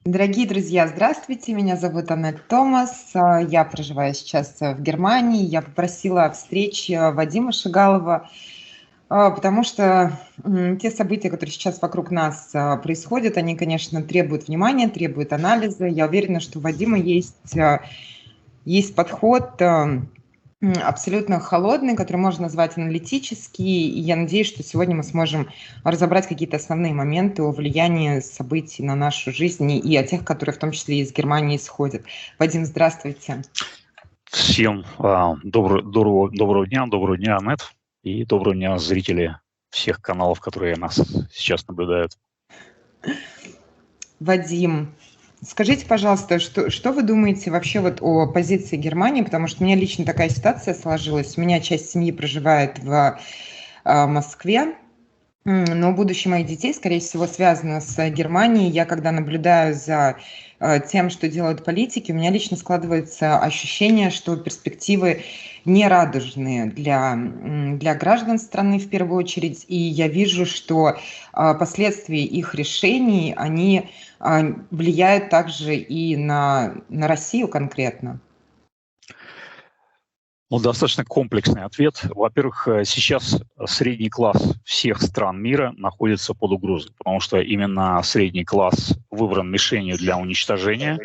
Дорогие друзья, здравствуйте, меня зовут Аннет Томас, я проживаю сейчас в Германии. Я попросила встречи Вадима Шигалова, потому что те события, которые сейчас вокруг нас происходят, они, конечно, требуют внимания, требуют анализа. Я уверена, что у Вадима есть подход абсолютно холодный, который можно назвать аналитический, и я надеюсь, что сегодня мы сможем разобрать какие-то основные моменты о влиянии событий на нашу жизнь и о тех, которые в том числе из Германии исходят. Вадим, здравствуйте. Всем доброго дня, Аннет, и доброго дня, зрители всех каналов, которые нас сейчас наблюдают. Вадим, скажите, пожалуйста, что вы думаете вообще вот о позиции Германии, потому что у меня лично такая ситуация сложилась. У меня часть семьи проживает в Москве, но будущее моих детей, скорее всего, связано с Германией. Я, когда наблюдаю за тем, что делают политики, у меня лично складывается ощущение, что перспективы не радужные для граждан страны в первую очередь. И я вижу, что последствия их решений, они влияют также и на Россию конкретно. Достаточно комплексный ответ. Во-первых, сейчас средний класс всех стран мира находится под угрозой, потому что именно средний класс выбран мишенью для уничтожения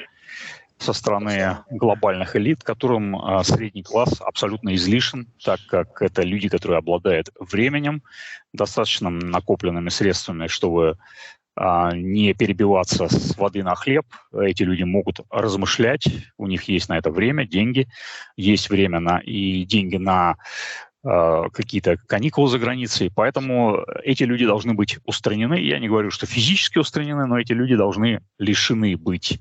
со стороны глобальных элит, которым средний класс абсолютно излишен, так как это люди, которые обладают временем, достаточно накопленными средствами, чтобы не перебиваться с воды на хлеб. Эти люди могут размышлять, у них есть на это время, деньги, есть время и деньги на какие-то каникулы за границей, поэтому эти люди должны быть устранены. Я не говорю, что физически устранены, но эти люди должны лишены быть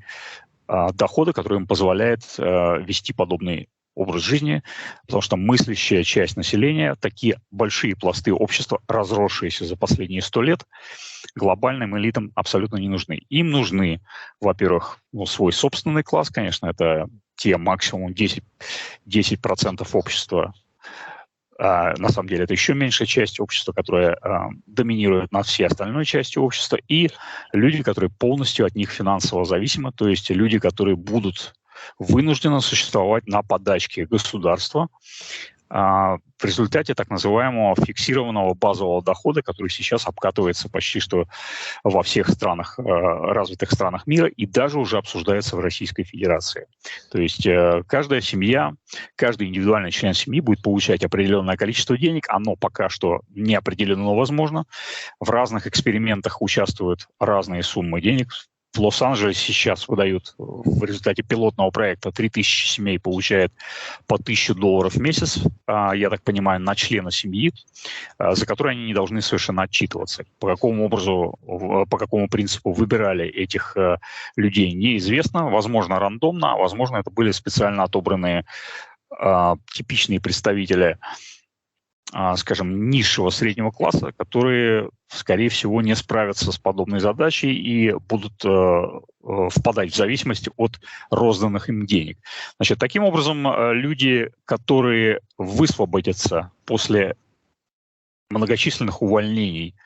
дохода, который им позволяет вести подобный образ жизни, потому что мыслящая часть населения, такие большие пласты общества, разросшиеся за последние 100 лет, глобальным элитам абсолютно не нужны. Им нужны, во-первых, свой собственный класс, конечно, это те максимум 10% общества. На самом деле это еще меньшая часть общества, которая доминирует над всей остальной частью общества, и люди, которые полностью от них финансово зависимы, то есть люди, которые будут вынуждены существовать на подачке государства в результате так называемого фиксированного базового дохода, который сейчас обкатывается почти что во всех странах, развитых странах мира, и даже уже обсуждается в Российской Федерации. То есть каждая семья, каждый индивидуальный член семьи будет получать определенное количество денег, оно пока что не определено, но возможно. В разных экспериментах участвуют разные суммы денег. В Лос-Анджелесе сейчас выдают в результате пилотного проекта 3000 семей получает по $1000 в месяц, я так понимаю, на члена семьи, за которые они не должны совершенно отчитываться. По какому образу, по какому принципу выбирали этих людей, неизвестно. Возможно, рандомно, а возможно, это были специально отобранные типичные представители, скажем, низшего среднего класса, которые, скорее всего, не справятся с подобной задачей и будут впадать в зависимость от розданных им денег. Значит, таким образом, люди, которые высвободятся после многочисленных увольнений,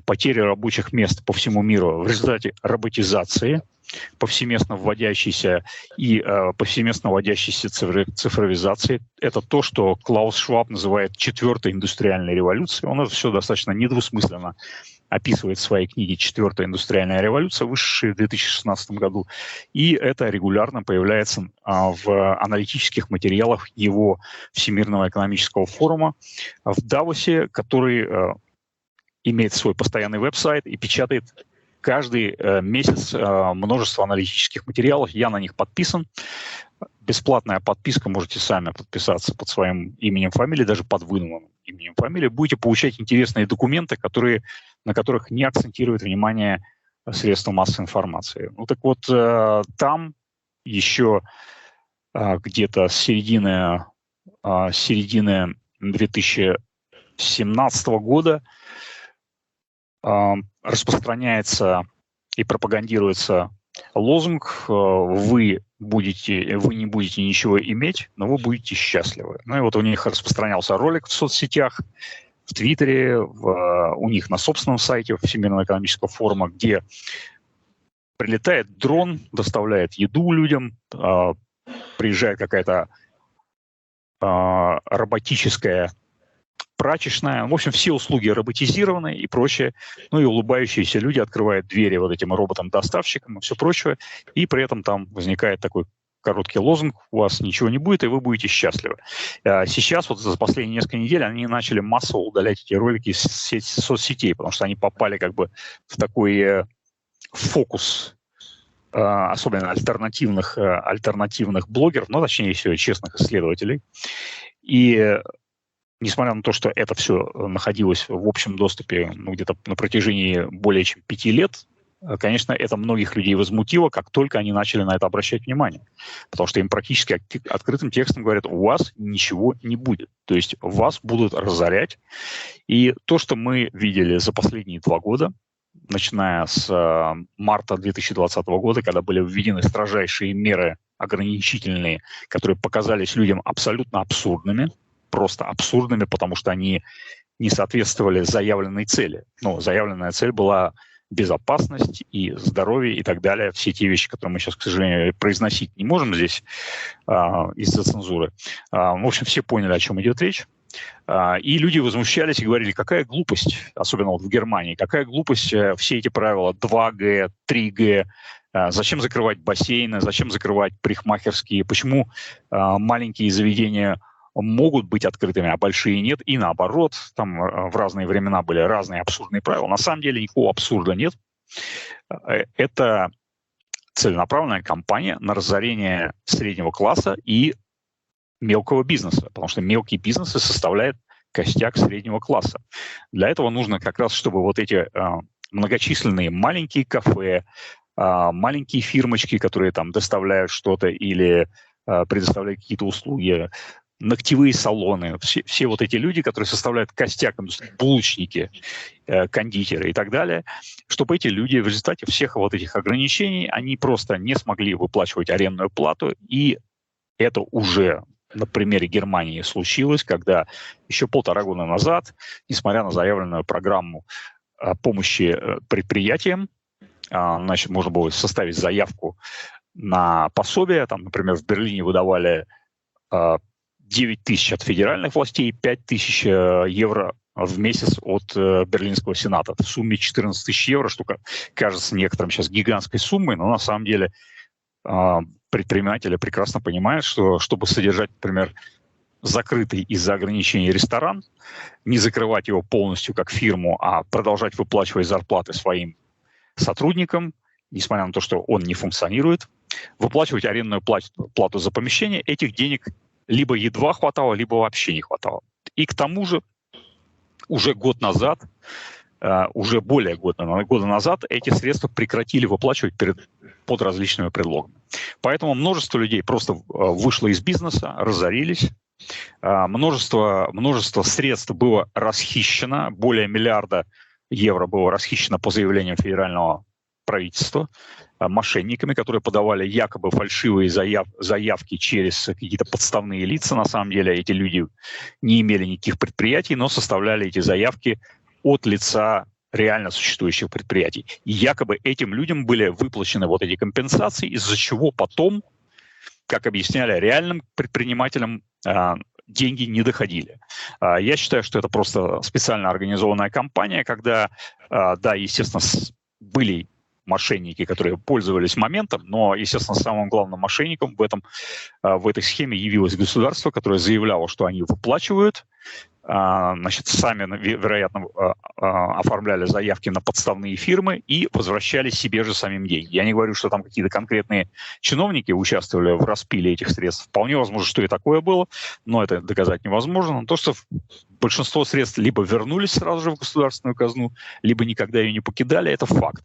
потери рабочих мест по всему миру в результате роботизации, повсеместно вводящейся цифровизации. Это то, что Клаус Шваб называет четвертой индустриальной революцией. Он это все достаточно недвусмысленно описывает в своей книге «Четвертая индустриальная революция», вышедшей в 2016 году. И это регулярно появляется в аналитических материалах его Всемирного экономического форума в Давосе, который имеет свой постоянный веб-сайт и печатает каждый месяц множество аналитических материалов. Я на них подписан. Бесплатная подписка, можете сами подписаться под своим именем, фамилией, даже под выдуманным именем, фамилией. Будете получать интересные документы, на которых не акцентирует внимание средства массовой информации. Ну так вот, там еще где-то с середины 2017 года распространяется и пропагандируется лозунг «Вы не будете ничего иметь, но вы будете счастливы». Ну и вот у них распространялся ролик в соцсетях, в Твиттере, у них на собственном сайте Всемирного экономического форума, где прилетает дрон, доставляет еду людям, приезжает какая-то роботическая прачечная. В общем, все услуги роботизированы и прочее. Ну и улыбающиеся люди открывают двери вот этим роботам-доставщикам и все прочее. И при этом там возникает такой короткий лозунг: у вас ничего не будет, и вы будете счастливы. Сейчас, вот за последние несколько недель, они начали массово удалять эти ролики из соцсетей, потому что они попали как бы в такой фокус, особенно альтернативных блогеров, ну, точнее, еще честных исследователей. И несмотря на то, что это все находилось в общем доступе где-то на протяжении более чем 5 лет, конечно, это многих людей возмутило, как только они начали на это обращать внимание. Потому что им практически открытым текстом говорят: у вас ничего не будет. То есть вас будут разорять. И то, что мы видели за последние 2 года, начиная с марта 2020 года, когда были введены строжайшие меры ограничительные, которые показались людям абсолютно абсурдными, просто абсурдными, потому что они не соответствовали заявленной цели. Ну, заявленная цель была безопасность и здоровье и так далее. Все те вещи, которые мы сейчас, к сожалению, произносить не можем здесь из-за цензуры. В общем, все поняли, о чем идет речь. И люди возмущались и говорили: какая глупость, особенно вот в Германии, какая глупость все эти правила 2G, 3G, зачем закрывать бассейны, зачем закрывать парикмахерские, почему маленькие заведения могут быть открытыми, а большие нет, и наоборот, там в разные времена были разные абсурдные правила. На самом деле никакого абсурда нет. Это целенаправленная кампания на разорение среднего класса и мелкого бизнеса, потому что мелкие бизнесы составляют костяк среднего класса. Для этого нужно как раз, чтобы вот эти многочисленные маленькие кафе, маленькие фирмочки, которые там доставляют что-то или предоставляют какие-то услуги, ногтевые салоны, все вот эти люди, которые составляют костяк индустрии, булочники, кондитеры и так далее, чтобы эти люди в результате всех вот этих ограничений, они просто не смогли выплачивать арендную плату, и это уже на примере Германии случилось, когда еще 1,5 года назад, несмотря на заявленную программу помощи предприятиям, значит, можно было составить заявку на пособие, там, например, в Берлине выдавали 9 тысяч от федеральных властей, 5 тысяч евро в месяц от Берлинского сената. В сумме 14 тысяч евро, что кажется некоторым сейчас гигантской суммой, но на самом деле предприниматели прекрасно понимают, что чтобы содержать, например, закрытый из-за ограничений ресторан, не закрывать его полностью как фирму, а продолжать выплачивать зарплаты своим сотрудникам, несмотря на то, что он не функционирует, выплачивать арендную плату за помещение, этих денег либо едва хватало, либо вообще не хватало. И к тому же уже год назад, уже более года назад эти средства прекратили выплачивать под различными предлогами. Поэтому множество людей просто вышло из бизнеса, разорились. Множество средств было расхищено, более миллиарда евро было расхищено по заявлениям федерального правительства мошенниками, которые подавали якобы фальшивые заявки через какие-то подставные лица. На самом деле эти люди не имели никаких предприятий, но составляли эти заявки от лица реально существующих предприятий. И якобы этим людям были выплачены вот эти компенсации, из-за чего потом, как объясняли реальным предпринимателям, деньги не доходили. Я считаю, что это просто специально организованная кампания, когда, да, естественно, были мошенники, которые пользовались моментом, но, естественно, самым главным мошенником в этой схеме явилось государство, которое заявляло, что они выплачивают, значит, сами, вероятно, оформляли заявки на подставные фирмы и возвращали себе же самим деньги. Я не говорю, что там какие-то конкретные чиновники участвовали в распиле этих средств. Вполне возможно, что и такое было, но это доказать невозможно. Но то, что большинство средств либо вернулись сразу же в государственную казну, либо никогда ее не покидали, это факт.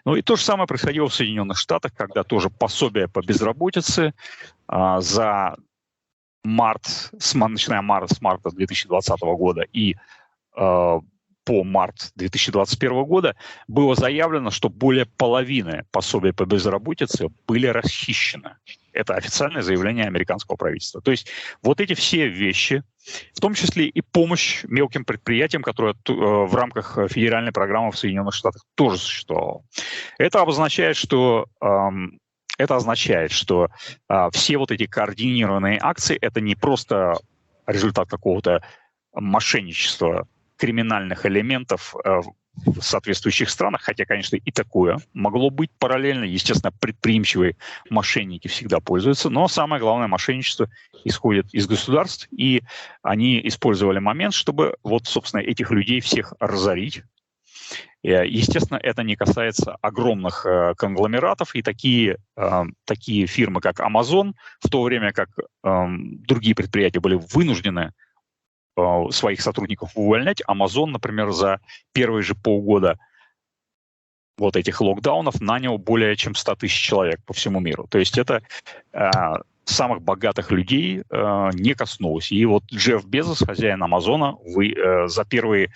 Ну и то же самое происходило в Соединенных Штатах, когда тоже пособие по безработице за начиная с марта 2020 года и по март 2021 года было заявлено, что более половины пособий по безработице были расхищены. Это официальное заявление американского правительства. То есть вот эти все вещи, в том числе и помощь мелким предприятиям, которые в рамках федеральной программы в Соединенных Штатах тоже существовала. Это означает, что все вот эти координированные акции – это не просто результат какого-то мошенничества криминальных элементов в соответствующих странах, хотя, конечно, и такое могло быть параллельно. Естественно, предприимчивые мошенники всегда пользуются, но самое главное, мошенничество исходит из государств, и они использовали момент, чтобы вот, собственно, этих людей всех разорить. Естественно, это не касается огромных конгломератов, и такие фирмы, как Amazon, в то время как другие предприятия были вынуждены своих сотрудников увольнять. Amazon, например, за первые же полгода вот этих локдаунов нанял более чем 100 тысяч человек по всему миру. То есть это самых богатых людей не коснулось. И вот Джефф Безос, хозяин Амазона, за первое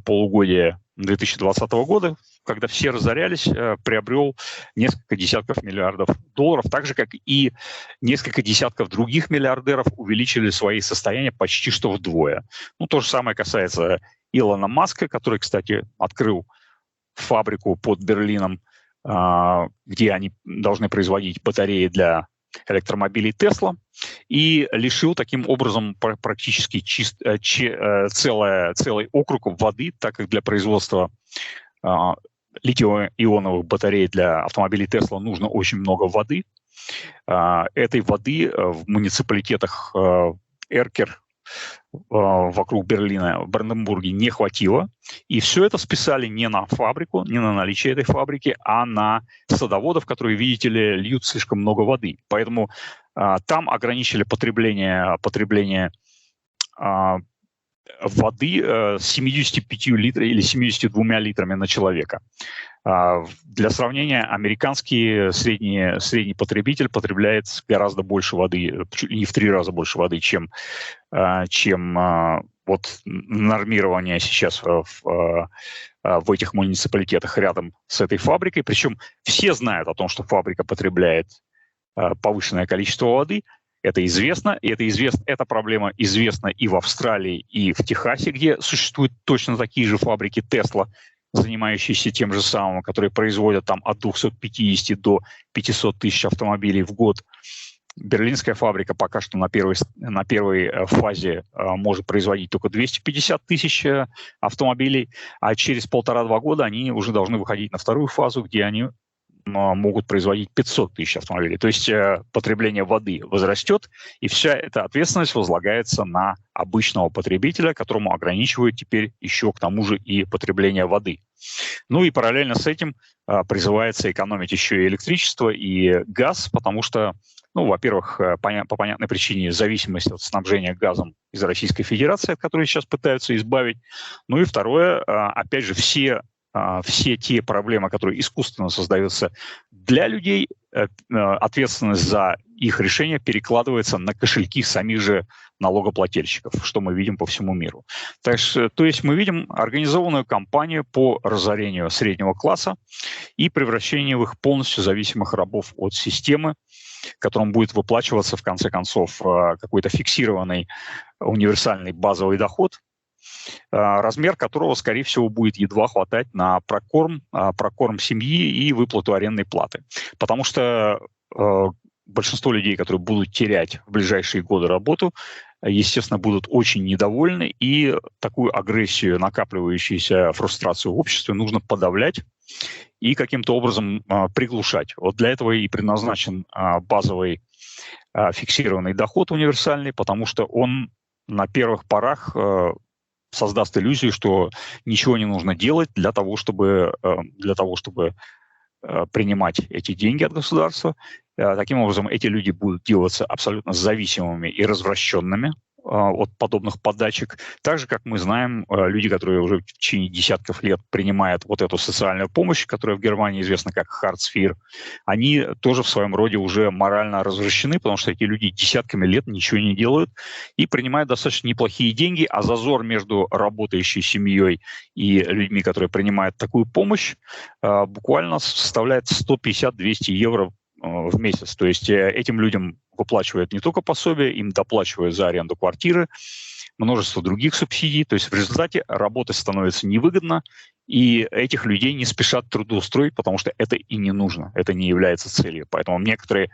полугодие 2020 года, когда все разорялись, приобрел несколько десятков миллиардов долларов, так же, как и несколько десятков других миллиардеров увеличили свои состояния почти что вдвое. Ну, то же самое касается Илона Маска, который, кстати, открыл фабрику под Берлином, где они должны производить батареи для электромобилей Tesla, и лишил таким образом практически целый округ воды, так как для производства литиево-ионовых батарей для автомобилей Tesla нужно очень много воды. Этой воды в муниципалитетах Эркер вокруг Берлина, в Бранденбурге не хватило. И все это списали не на фабрику, не на наличие этой фабрики, а на садоводов, которые, видите ли, льют слишком много воды. Поэтому там ограничили потребление воды с 75 литрами или 72 литрами на человека. Для сравнения, американский средний потребитель потребляет гораздо больше воды, чуть ли не в 3 раза больше воды, чем вот нормирование сейчас в этих муниципалитетах рядом с этой фабрикой. Причем все знают о том, что фабрика потребляет повышенное количество воды. Это известно, и эта проблема известна и в Австралии, и в Техасе, где существуют точно такие же фабрики Tesla, занимающиеся тем же самым, которые производят там от 250 до 500 тысяч автомобилей в год. Берлинская фабрика пока что на первой фазе может производить только 250 тысяч автомобилей, а через 1,5-2 года они уже должны выходить на вторую фазу, где они могут производить 500 тысяч автомобилей. То есть потребление воды возрастет, и вся эта ответственность возлагается на обычного потребителя, которому ограничивают теперь еще к тому же и потребление воды. Ну и параллельно с этим призывается экономить еще и электричество, и газ, потому что, ну, во-первых, по понятной причине зависимость от снабжения газом из Российской Федерации, от которой сейчас пытаются избавить. Ну и второе, опять же, все те проблемы, которые искусственно создаются для людей, ответственность за их решение перекладывается на кошельки самих же налогоплательщиков, что мы видим по всему миру. То есть мы видим организованную кампанию по разорению среднего класса и превращению их полностью зависимых рабов от системы, которым будет выплачиваться, в конце концов, какой-то фиксированный универсальный базовый доход, размер которого, скорее всего, будет едва хватать на прокорм семьи и выплату арендной платы. Потому что большинство людей, которые будут терять в ближайшие годы работу, естественно, будут очень недовольны, и такую агрессию, накапливающуюся фрустрацию в обществе нужно подавлять и каким-то образом приглушать. Вот для этого и предназначен базовый фиксированный доход универсальный, потому что он на первых порах создаст иллюзию, что ничего не нужно делать для того, чтобы принимать эти деньги от государства. Таким образом, эти люди будут делаться абсолютно зависимыми и развращенными от подобных подачек. Так же, как мы знаем, люди, которые уже в течение десятков лет принимают вот эту социальную помощь, которая в Германии известна как Hartz IV, они тоже в своем роде уже морально развращены, потому что эти люди десятками лет ничего не делают и принимают достаточно неплохие деньги, а зазор между работающей семьей и людьми, которые принимают такую помощь, буквально составляет 150-200 евро в месяц. То есть этим людям выплачивают не только пособие, им доплачивают за аренду квартиры, множество других субсидий. То есть в результате работать становится невыгодно, и этих людей не спешат трудоустроить, потому что это и не нужно, это не является целью. Поэтому некоторые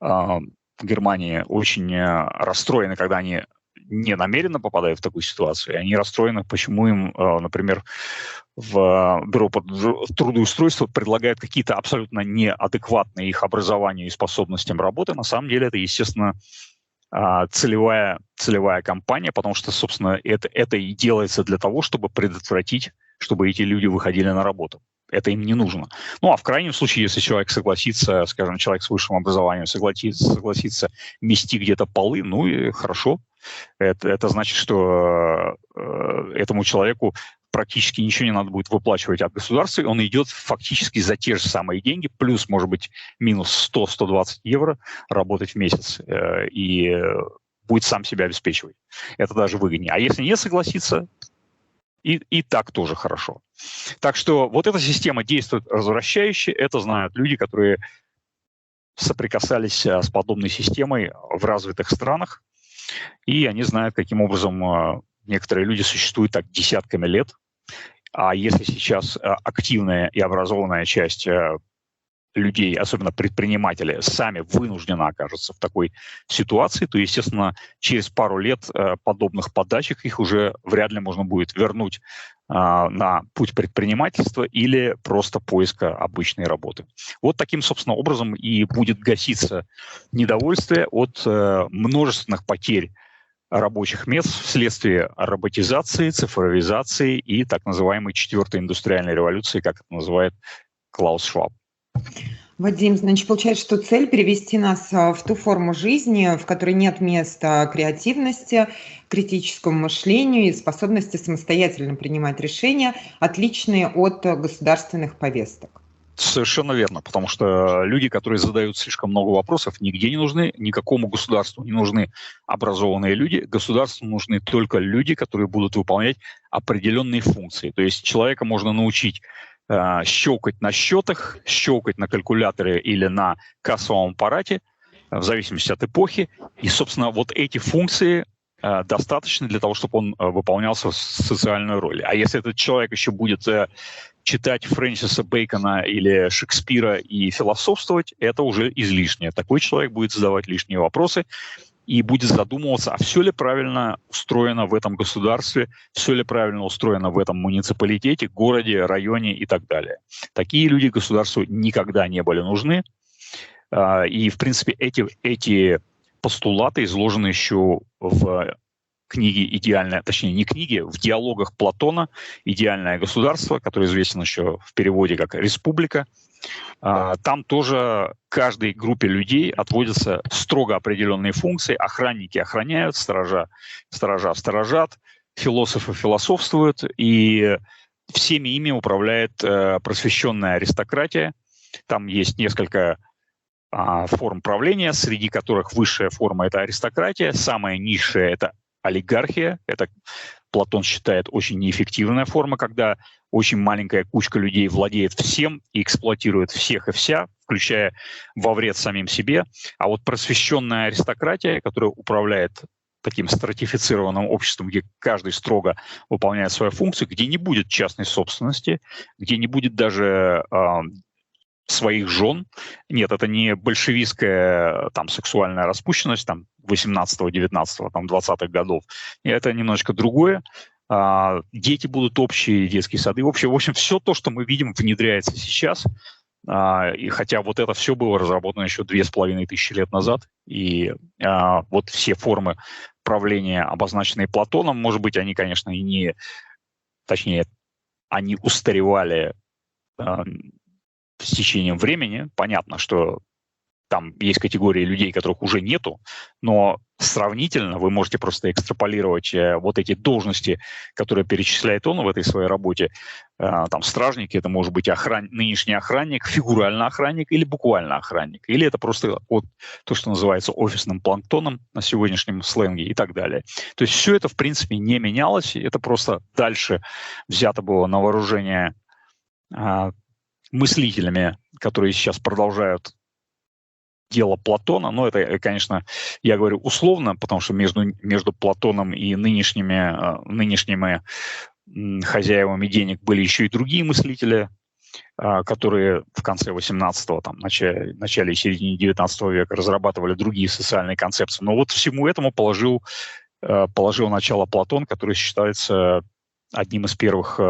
в Германии очень расстроены, когда они не намеренно попадают в такую ситуацию, и они расстроены, почему им, например, в бюро по трудоустройству предлагают какие-то абсолютно неадекватные их образованию и способностям работы. На самом деле это, естественно, целевая кампания, потому что, собственно, это и делается для того, чтобы предотвратить, чтобы эти люди выходили на работу. Это им не нужно. Ну, а в крайнем случае, если человек согласится, скажем, человек с высшим образованием согласится мести где-то полы, ну и хорошо. Это значит, что этому человеку практически ничего не надо будет выплачивать от государства, и он идет фактически за те же самые деньги, плюс, может быть, минус 100-120 евро работать в месяц, и будет сам себя обеспечивать. Это даже выгоднее. А если не согласится, и так тоже хорошо. Так что вот эта система действует развращающе, это знают люди, которые соприкасались с подобной системой в развитых странах, и они знают, каким образом некоторые люди существуют так десятками лет. А если сейчас активная и образованная часть людей, особенно предприниматели, сами вынужденно окажутся в такой ситуации, то, естественно, через пару лет подобных подачек их уже вряд ли можно будет вернуть на путь предпринимательства или просто поиска обычной работы. Вот таким, собственно, образом и будет гаситься недовольствие от множественных потерь рабочих мест вследствие роботизации, цифровизации и так называемой четвертой индустриальной революции, как это называет Клаус Шваб. Вадим, значит, получается, что цель перевести нас в ту форму жизни, в которой нет места креативности, критическому мышлению и способности самостоятельно принимать решения, отличные от государственных повесток. Совершенно верно, потому что люди, которые задают слишком много вопросов, нигде не нужны, никакому государству не нужны образованные люди. Государству нужны только люди, которые будут выполнять определенные функции. То есть человека можно научить щелкать на счетах, щелкать на калькуляторе или на кассовом аппарате, в зависимости от эпохи. И, собственно, вот эти функции достаточно для того, чтобы он выполнял социальную роль. А если этот человек еще будет читать Фрэнсиса Бэкона или Шекспира и философствовать, это уже излишнее. Такой человек будет задавать лишние вопросы и будет задумываться, а все ли правильно устроено в этом государстве, все ли правильно устроено в этом муниципалитете, городе, районе и так далее. Такие люди государству никогда не были нужны. И, в принципе, эти постулаты изложены еще в книге «Идеальное», точнее, не книге, в диалогах Платона «Идеальное государство», который известен еще в переводе как «Республика». Там тоже каждой группе людей отводятся строго определенные функции. Охранники охраняют, сторожа сторожат, философы философствуют, и всеми ими управляет просвещенная аристократия. Там есть несколько форм правления, среди которых высшая форма – это аристократия, самая низшая – это олигархия. Это Платон считает очень неэффективная форма, когда очень маленькая кучка людей владеет всем и эксплуатирует всех и вся, включая во вред самим себе. А вот просвещенная аристократия, которая управляет таким стратифицированным обществом, где каждый строго выполняет свою функцию, где не будет частной собственности, где не будет даже своих жен. Нет, это не большевистская там сексуальная распущенность там 18-го, 19-го, там 20-х годов. И это немножечко другое. Дети будут общие, детские сады. В общем, все то, что мы видим, внедряется сейчас. И хотя вот это все было разработано еще 2500 лет назад. И вот все формы правления, обозначенные Платоном, может быть, они, конечно, и не... Точнее, они устаревали с течением времени. Понятно, что там есть категории людей, которых уже нету, но сравнительно вы можете просто экстраполировать вот эти должности, которые перечисляет он в этой своей работе. Там стражники, это может быть нынешний охранник, фигурально охранник или буквально охранник. Или это просто вот то, что называется офисным планктоном на сегодняшнем сленге и так далее. То есть все это, в принципе, не менялось. Это просто дальше взято было на вооружение мыслителями, которые сейчас продолжают дело Платона, но это, конечно, я говорю условно, потому что между Платоном и нынешними хозяевами денег были еще и другие мыслители, которые в конце 18-го, начале и середине 19 века разрабатывали другие социальные концепции. Но вот всему этому положил начало Платон, который считается одним из первых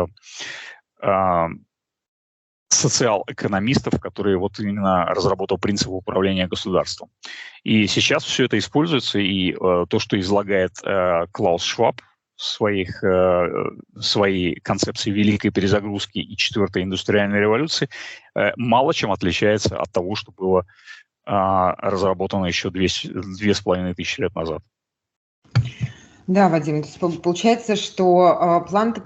социал-экономистов, который вот именно разработал принципы управления государством. И сейчас все это используется, и то, что излагает Клаус Шваб в своей концепции великой перезагрузки и четвертой индустриальной революции, мало чем отличается от того, что было разработано еще 2500 лет назад. Да, Вадим, то есть получается, что план-то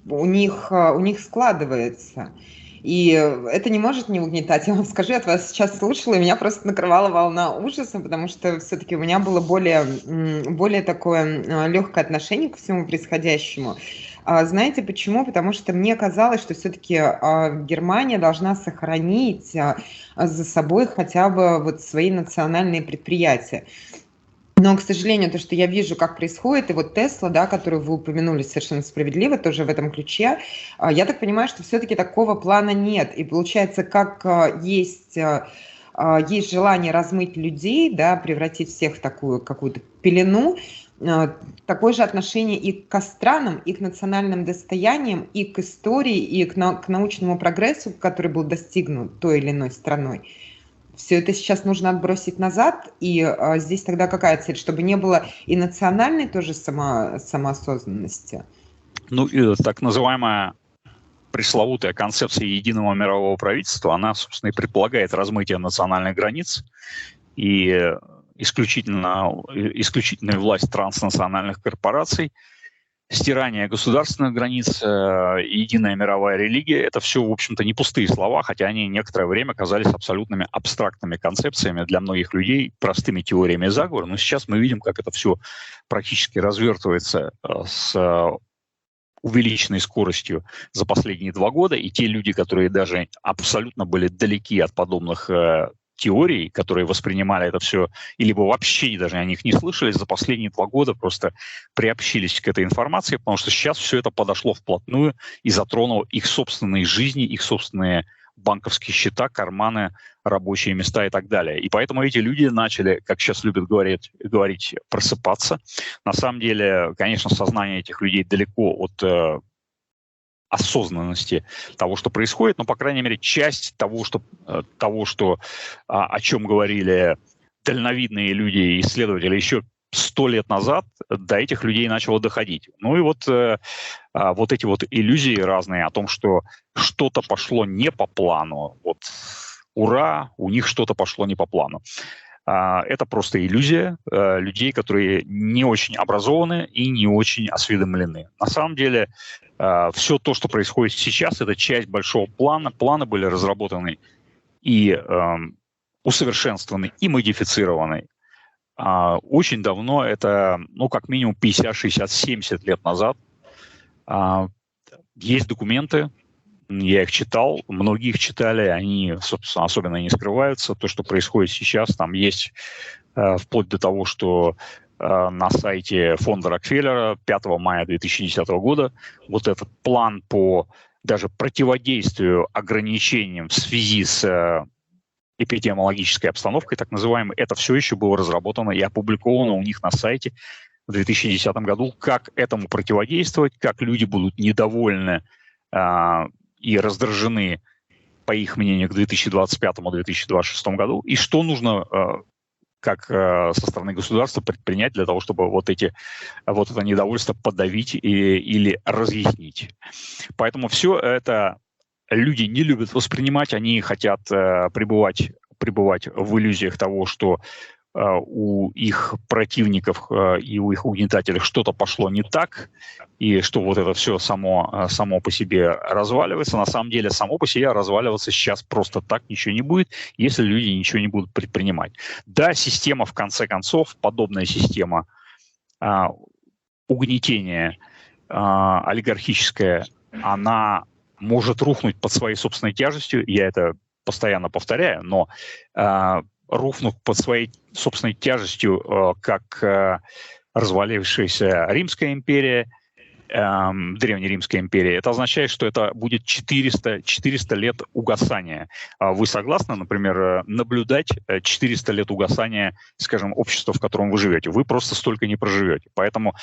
у них складывается. И это не может не угнетать. Я вам скажу, я вас сейчас слушала, и меня просто накрывала волна ужаса, потому что все-таки у меня было более такое легкое отношение к всему происходящему. Знаете почему? Потому что мне казалось, что все-таки Германия должна сохранить за собой хотя бы вот свои национальные предприятия. Но, к сожалению, то, что я вижу, как происходит, и вот Тесла, да, которую вы упомянули совершенно справедливо, тоже в этом ключе, я так понимаю, что все-таки такого плана нет. И получается, как есть желание размыть людей, да, превратить всех в такую какую-то пелену, такое же отношение и к странам, и к национальным достояниям, и к истории, и к научному прогрессу, который был достигнут той или иной страной. Все это сейчас нужно отбросить назад, и здесь тогда какая цель? Чтобы не было и национальной тоже самоосознанности? Ну, и так называемая пресловутая концепция единого мирового правительства, она, собственно, и предполагает размытие национальных границ и исключительную власть транснациональных корпораций, стирание государственных границ, единая мировая религия – это все, в общем-то, не пустые слова, хотя они некоторое время казались абсолютными абстрактными концепциями для многих людей, простыми теориями заговора. Но сейчас мы видим, как это все практически развертывается с увеличенной скоростью за последние 2 года. И те люди, которые даже абсолютно были далеки от подобных теорий, которые воспринимали это все, и либо вообще даже о них не слышали, за последние 2 года просто приобщились к этой информации, потому что сейчас все это подошло вплотную и затронуло их собственные жизни, их собственные банковские счета, карманы, рабочие места и так далее. И поэтому эти люди начали, как сейчас любят говорить, просыпаться. На самом деле, конечно, сознание этих людей далеко от осознанности того, что происходит, но, по крайней мере, часть того, о чем говорили дальновидные люди и исследователи еще 100 лет назад, до этих людей начало доходить. Ну и вот эти вот иллюзии разные о том, что что-то пошло не по плану, вот ура, у них что-то пошло не по плану. Это просто иллюзия людей, которые не очень образованы и не очень осведомлены. На самом деле, все то, что происходит сейчас, это часть большого плана. Планы были разработаны и усовершенствованы, и модифицированы очень давно, это, как минимум 50, 60, 70 лет назад. Есть документы, я их читал, многие их читали, они, собственно, особенно не скрываются. То, что происходит сейчас, там есть вплоть до того, что на сайте фонда Рокфеллера 5 мая 2010 года вот этот план по даже противодействию ограничениям в связи с эпидемиологической обстановкой, так называемой, это все еще было разработано и опубликовано у них на сайте в 2010 году, как этому противодействовать, как люди будут недовольны и раздражены, по их мнению, к 2025-2026 году, и что нужно как со стороны государства предпринять для того, чтобы вот это недовольство подавить или разъяснить. Поэтому все это люди не любят воспринимать, они хотят пребывать в иллюзиях того, что у их противников и у их угнетателей что-то пошло не так, и что вот это все само по себе разваливается. На самом деле само по себе разваливаться сейчас просто так ничего не будет, если люди ничего не будут предпринимать. Да, система, в конце концов, подобная система угнетения олигархическая, она может рухнуть под своей собственной тяжестью, я это постоянно повторяю, но рухнув под своей собственной тяжестью, как развалившаяся Римская империя, Древнеримская империя, это означает, что это будет 400 лет угасания. Вы согласны, например, наблюдать 400 лет угасания, скажем, общества, в котором вы живете? Вы просто столько не проживете. Поэтому,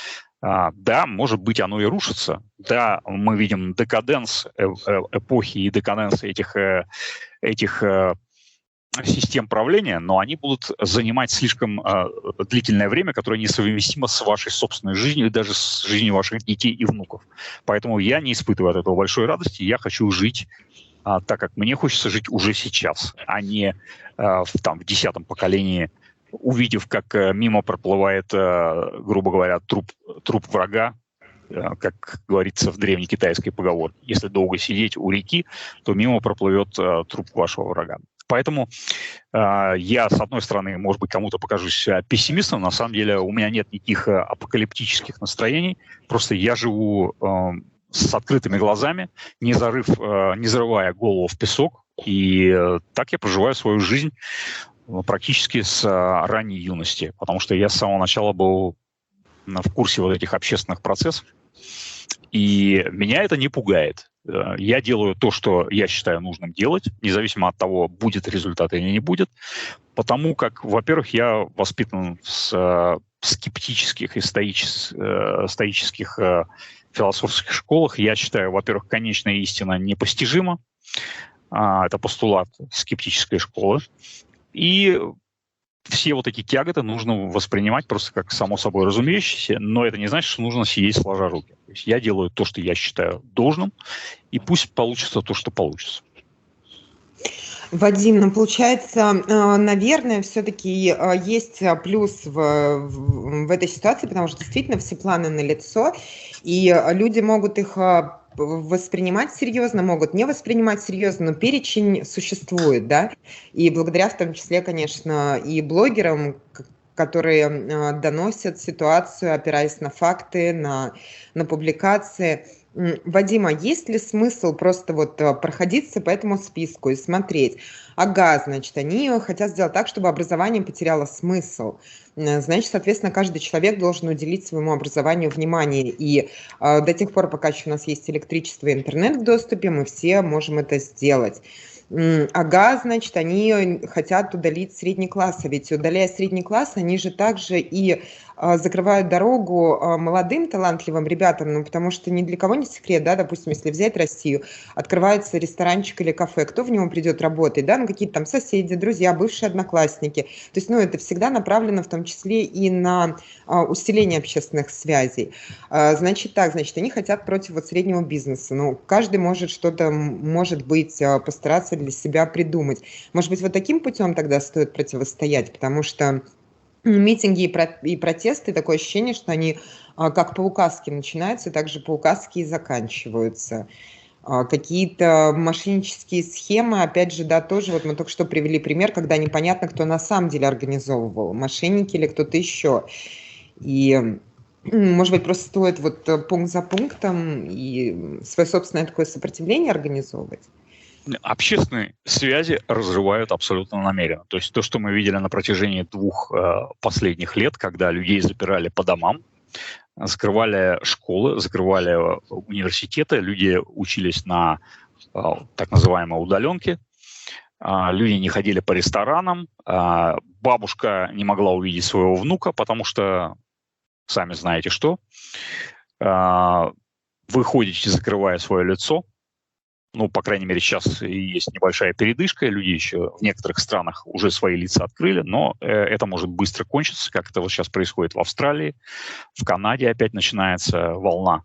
да, может быть, оно и рушится. Да, мы видим декаденс эпохи и декаденс этих систем правления, но они будут занимать слишком длительное время, которое несовместимо с вашей собственной жизнью и даже с жизнью ваших детей и внуков. Поэтому я не испытываю от этого большой радости. Я хочу жить так, как мне хочется жить уже сейчас, а не в 10-м поколении, увидев, как мимо проплывает, грубо говоря, труп врага, как говорится в древней китайской поговорке. Если долго сидеть у реки, то мимо проплывет труп вашего врага. Поэтому я, с одной стороны, может быть, кому-то покажусь пессимистом. На самом деле у меня нет никаких апокалиптических настроений. Просто я живу с открытыми глазами, не зарывая голову в песок. И так я проживаю свою жизнь практически с ранней юности. Потому что я с самого начала был в курсе вот этих общественных процессов. И меня это не пугает. Я делаю то, что я считаю нужным делать, независимо от того, будет результат или не будет, потому как, во-первых, я воспитан в скептических и стоических философских школах. Я считаю, во-первых, конечная истина непостижима. Это постулат скептической школы. И все вот эти тяготы нужно воспринимать просто как само собой разумеющееся, но это не значит, что нужно сидеть сложа руки. То есть я делаю то, что я считаю должным, и пусть получится то, что получится. Вадим, ну, получается, наверное, все-таки есть плюс в этой ситуации, потому что действительно все планы налицо, и люди могут их воспринимать серьезно, могут не воспринимать серьезно, но перечень существует, да, и благодаря в том числе, конечно, и блогерам, которые доносят ситуацию, опираясь на факты, на публикации. Вадима, есть ли смысл просто вот проходиться по этому списку и смотреть? Ага, значит, они хотят сделать так, чтобы образование потеряло смысл. Значит, соответственно, каждый человек должен уделить своему образованию внимание. И до тех пор, пока еще у нас есть электричество и интернет в доступе, мы все можем это сделать. Ага, значит, они хотят удалить средний класс, а ведь удаляя средний класс, они же также и закрывают дорогу молодым талантливым ребятам, ну, потому что ни для кого не секрет, да, допустим, если взять Россию, открывается ресторанчик или кафе, кто в него придет работать, да, ну, какие-то там соседи, друзья, бывшие одноклассники, то есть, ну, это всегда направлено в том числе и на усиление общественных связей. Значит, они хотят против вот среднего бизнеса, ну, каждый может что-то, может быть, постараться для себя придумать. Может быть, вот таким путем тогда стоит противостоять, потому что митинги и протесты, такое ощущение, что они как по указке начинаются, так же по указке и заканчиваются. Какие-то мошеннические схемы, опять же, да, тоже, вот мы только что привели пример, когда непонятно, кто на самом деле организовывал, мошенники или кто-то еще. И, может быть, просто стоит вот пункт за пунктом и свое собственное такое сопротивление организовывать? Общественные связи разрывают абсолютно намеренно. То есть то, что мы видели на протяжении 2 последних лет, когда людей запирали по домам, закрывали школы, закрывали университеты, люди учились на так называемой удаленке, люди не ходили по ресторанам, бабушка не могла увидеть своего внука, потому что, сами знаете что, вы ходите, закрывая свое лицо. Ну, по крайней мере, сейчас есть небольшая передышка, люди еще в некоторых странах уже свои лица открыли, но это может быстро кончиться, как это вот сейчас происходит в Австралии, в Канаде опять начинается волна.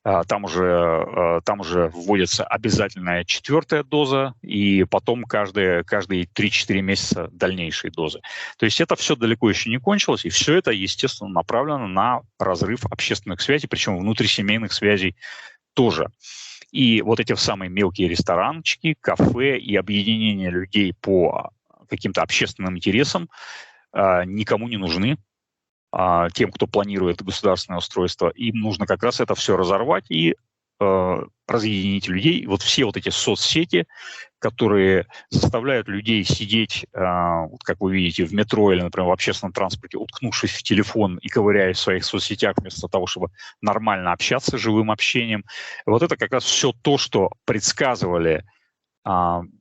Там уже вводится обязательная 4-я доза, и потом каждые 3-4 месяца дальнейшие дозы. То есть это все далеко еще не кончилось, и все это, естественно, направлено на разрыв общественных связей, причем внутрисемейных связей тоже. И вот эти самые мелкие ресторанчики, кафе и объединение людей по каким-то общественным интересам никому не нужны. Тем, кто планирует государственное устройство, им нужно как раз это все разорвать и разъединить людей. Вот все вот эти соцсети, которые заставляют людей сидеть, вот как вы видите, в метро или, например, в общественном транспорте, уткнувшись в телефон и ковыряясь в своих соцсетях вместо того, чтобы нормально общаться живым общением. Вот это как раз все то, что предсказывали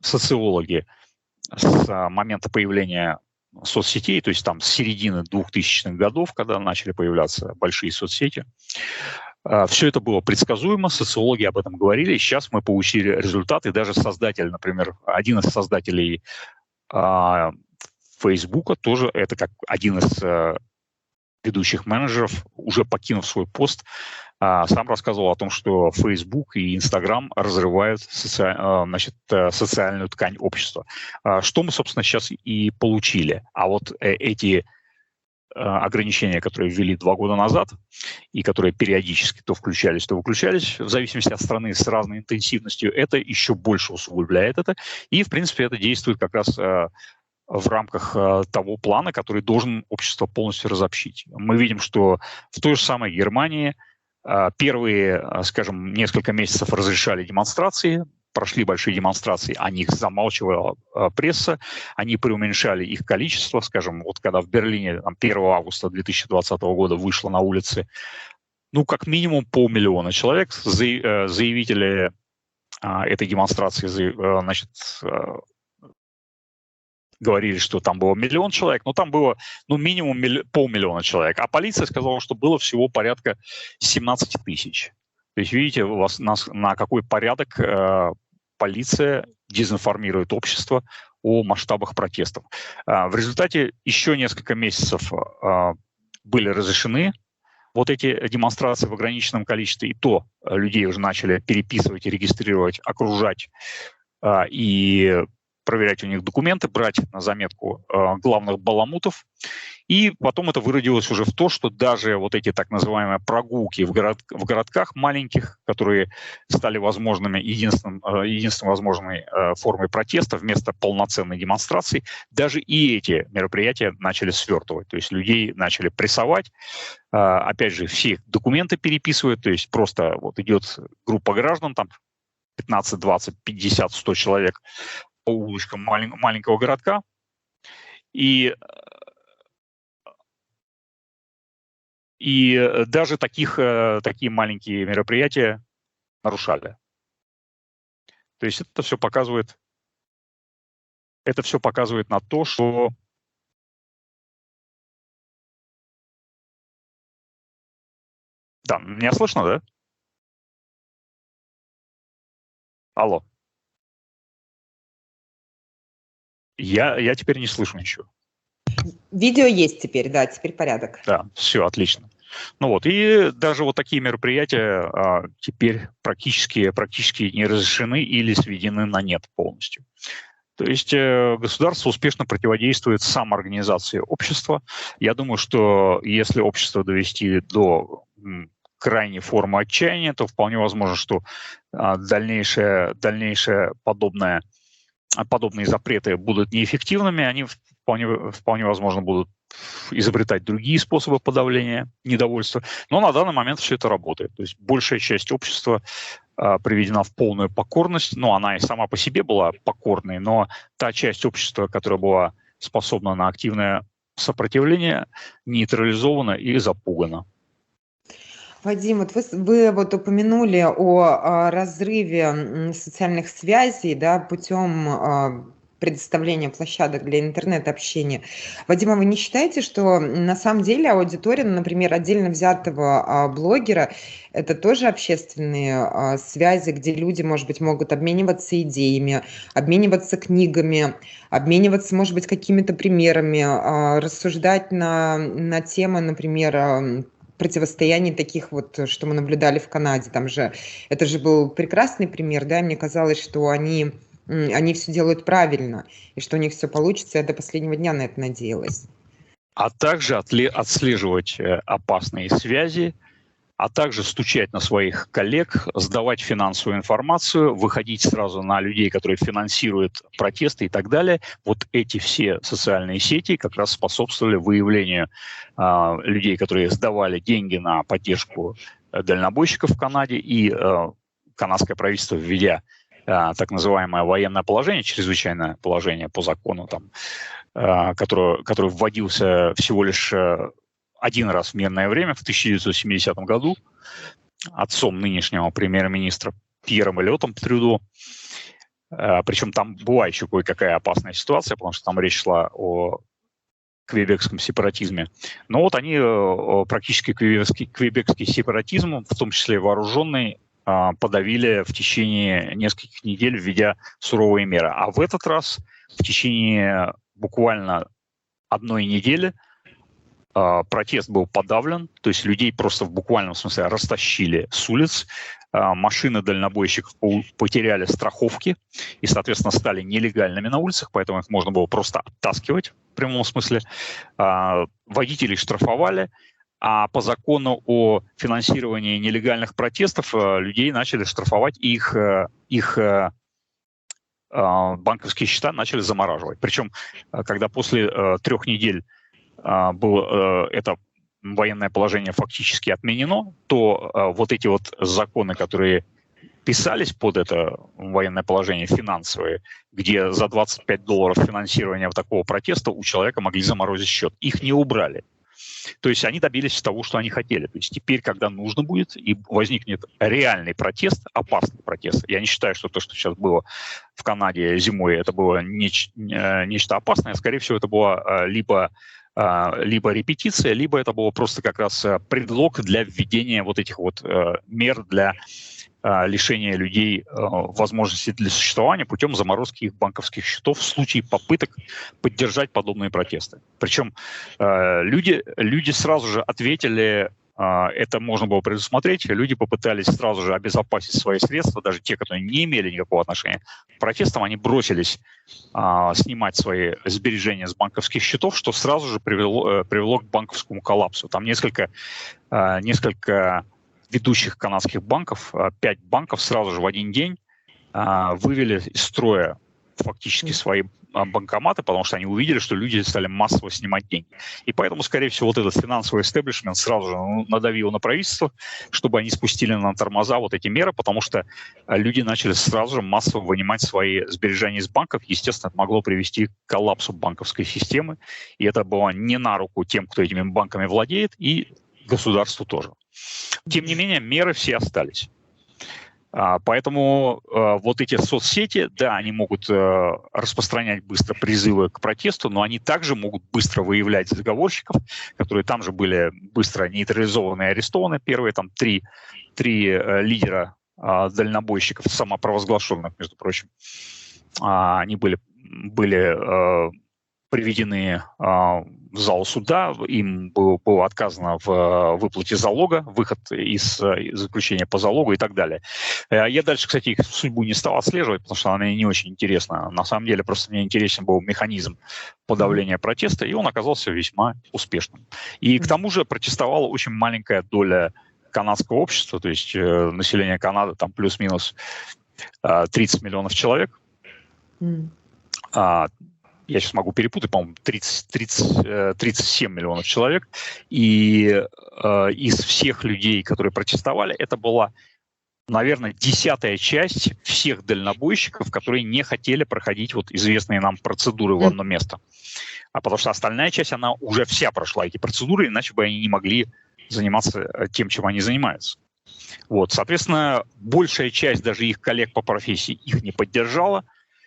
социологи с момента появления соцсетей, то есть там с середины 2000-х годов, когда начали появляться большие соцсети. Все это было предсказуемо, социологи об этом говорили. Сейчас мы получили результаты. Даже создатель, например, один из создателей Фейсбука, тоже это как один из ведущих менеджеров, уже покинув свой пост, сам рассказывал о том, что Facebook и Instagram разрывают социальную ткань общества. Что мы, собственно, сейчас и получили. А вот эти ограничения, которые ввели 2 года назад, и которые периодически то включались, то выключались, в зависимости от страны с разной интенсивностью, это еще больше усугубляет это. И, в принципе, это действует как раз в рамках того плана, который должен общество полностью разобщить. Мы видим, что в той же самой Германии первые, скажем, несколько месяцев разрешали демонстрации, прошли большие демонстрации, о них замалчивала пресса, они преуменьшали их количество. Скажем, вот когда в Берлине 1 августа 2020 года вышло на улицы, как минимум 500 000 человек, заявители этой демонстрации, говорили, что там было 1 000 000 человек, но там было минимум 500 000 человек. А полиция сказала, что было всего порядка 17 000. То есть видите, у вас на какой порядок полиция дезинформирует общество о масштабах протестов. В результате еще несколько месяцев были разрешены вот эти демонстрации в ограниченном количестве, и то людей уже начали переписывать, регистрировать, окружать и проверять у них документы, брать на заметку главных баламутов. И потом это выродилось уже в то, что даже вот эти так называемые прогулки в городках маленьких, которые стали возможными, единственной возможной формой протеста вместо полноценной демонстрации, даже и эти мероприятия начали свертывать. То есть людей начали прессовать. Опять же, все их документы переписывают, то есть просто вот идет группа граждан, там 15, 20, 50, 100 человек, по улочкам маленького городка, и даже такие маленькие мероприятия нарушали. То есть это все показывает на то, что да, меня слышно, да? Алло. Я теперь не слышу ничего. Видео есть теперь, да, теперь порядок. Да, все, отлично. И даже вот такие мероприятия теперь практически не разрешены или сведены на нет полностью. То есть государство успешно противодействует самоорганизации общества. Я думаю, что если общество довести до крайней формы отчаяния, то вполне возможно, что дальнейшие подобные запреты будут неэффективными, они вполне возможно будут изобретать другие способы подавления недовольства. Но на данный момент все это работает. То есть большая часть общества приведена в полную покорность. Она и сама по себе была покорной, но та часть общества, которая была способна на активное сопротивление, нейтрализована и запугана. Вадим, вот вы упомянули о разрыве социальных связей, да, путем предоставления площадок для интернет-общения. Вадим, а вы не считаете, что на самом деле аудитория, например, отдельно взятого блогера, это тоже общественные связи, где люди, может быть, могут обмениваться идеями, обмениваться книгами, обмениваться, может быть, какими-то примерами, рассуждать на темы, например, противостояний таких что мы наблюдали в Канаде. Это же был прекрасный пример, да, мне казалось, что они все делают правильно, и что у них все получится. Я до последнего дня на это надеялась. А также отслеживать опасные связи, а также стучать на своих коллег, сдавать финансовую информацию, выходить сразу на людей, которые финансируют протесты и так далее. Вот эти все социальные сети как раз способствовали выявлению людей, которые сдавали деньги на поддержку дальнобойщиков в Канаде, и канадское правительство, введя так называемое военное положение, чрезвычайное положение по закону, там, который вводился всего лишь один раз в мирное время, в 1970 году, отцом нынешнего премьер-министра Пьером Эллиотом Трюдо. Причем там была еще кое-какая опасная ситуация, потому что там речь шла о квебекском сепаратизме. Но вот они практически квебекский сепаратизм, в том числе вооруженный, подавили в течение нескольких недель, введя суровые меры. А в этот раз в течение буквально одной недели протест был подавлен, то есть людей просто в буквальном смысле растащили с улиц, машины дальнобойщиков потеряли страховки и, соответственно, стали нелегальными на улицах, поэтому их можно было просто оттаскивать в прямом смысле. Водителей штрафовали, а по закону о финансировании нелегальных протестов людей начали штрафовать, и их банковские счета начали замораживать. Причем, когда после 3 недель было это военное положение фактически отменено, то вот эти вот законы, которые писались под это военное положение, финансовые, где за $25 финансирования такого протеста у человека могли заморозить счет, их не убрали. То есть они добились того, что они хотели. То есть теперь, когда нужно будет и возникнет реальный протест, опасный протест, я не считаю, что то, что сейчас было в Канаде зимой, это было нечто опасное, скорее всего, это было либо репетиция, либо это было просто как раз предлог для введения вот этих вот мер для лишения людей возможности для существования путем заморозки их банковских счетов в случае попыток поддержать подобные протесты. Причем люди сразу же ответили, это можно было предусмотреть, люди попытались сразу же обезопасить свои средства, даже те, которые не имели никакого отношения к протестам, они бросились снимать свои сбережения с банковских счетов, что сразу же привело к банковскому коллапсу. Там несколько ведущих канадских банков, 5 банков сразу же в один день вывели из строя фактически свои банкоматы, потому что они увидели, что люди стали массово снимать деньги. И поэтому, скорее всего, вот этот финансовый истеблишмент сразу же надавил на правительство, чтобы они спустили на тормоза вот эти меры, потому что люди начали сразу же массово вынимать свои сбережения из банков. Естественно, это могло привести к коллапсу банковской системы, и это было не на руку тем, кто этими банками владеет, и государству тоже. Тем не менее, меры все остались. Поэтому вот эти соцсети, да, они могут распространять быстро призывы к протесту, но они также могут быстро выявлять заговорщиков, которые там же были быстро нейтрализованы и арестованы. Первые там три лидера дальнобойщиков, самопровозглашенных, между прочим, они были приведены в зал суда, им было отказано в выплате залога, выход из заключения по залогу и так далее. Я дальше, кстати, их судьбу не стал отслеживать, потому что она мне не очень интересна. На самом деле, просто мне интересен был механизм подавления протеста, и он оказался весьма успешным. И к тому же протестовала очень маленькая доля канадского общества, то есть население Канады там плюс-минус 30 миллионов человек. Я сейчас могу перепутать, по-моему, 37 миллионов человек. И из всех людей, которые протестовали, это была, наверное, 10-я часть всех дальнобойщиков, которые не хотели проходить вот известные нам процедуры в одно место. Потому что остальная часть, она уже вся прошла эти процедуры, иначе бы они не могли заниматься тем, чем они занимаются. Вот, соответственно, большая часть даже их коллег по профессии их не поддержала.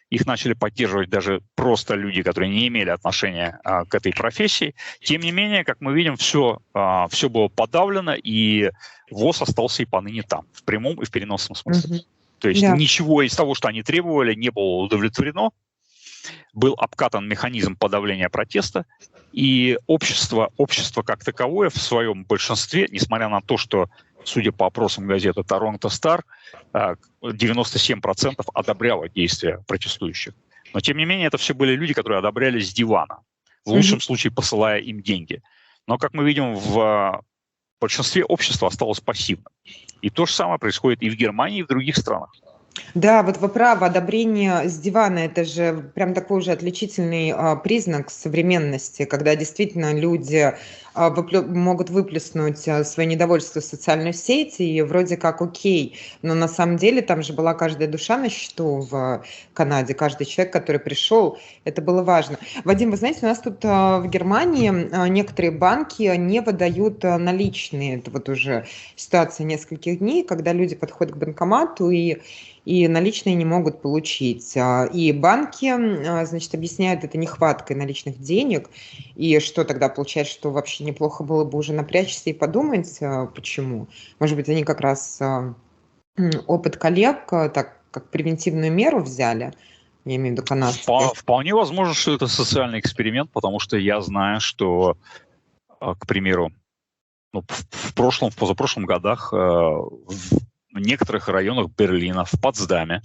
Их начали поддерживать даже просто люди, которые не имели отношения к этой профессии. Тем не менее, как мы видим, все было подавлено, и ВОЗ остался и поныне там, в прямом и в переносном смысле. То есть ничего из того, что они требовали, не было удовлетворено. Был обкатан механизм подавления протеста, и общество как таковое в своем большинстве, несмотря на то, что, судя по опросам газеты «Торонто Стар», 97% одобряло действия протестующих. Но, тем не менее, это все были люди, которые одобряли с дивана, в лучшем случае посылая им деньги. Но, как мы видим, в большинстве общества осталось пассивным. И то же самое происходит и в Германии, и в других странах. Да, вот вы правы, одобрение с дивана — это же прям такой уже отличительный признак современности, когда действительно люди могут выплеснуть свое недовольство в социальную сеть, и вроде как окей, но на самом деле там же была каждая душа на счету в Канаде, каждый человек, который пришел, это было важно. Вадим, вы знаете, у нас тут в Германии некоторые банки не выдают наличные, это вот уже ситуация нескольких дней, когда люди подходят к банкомату и наличные не могут получить. И банки, значит, объясняют это нехваткой наличных денег. И что тогда получается, что вообще неплохо было бы уже напрячься и подумать, почему? Может быть, они как раз опыт коллег так как превентивную меру взяли, я имею в виду канадских. Вполне возможно, что это социальный эксперимент, потому что я знаю, что, к примеру, в позапрошлом годах в некоторых районах Берлина, в Потсдаме,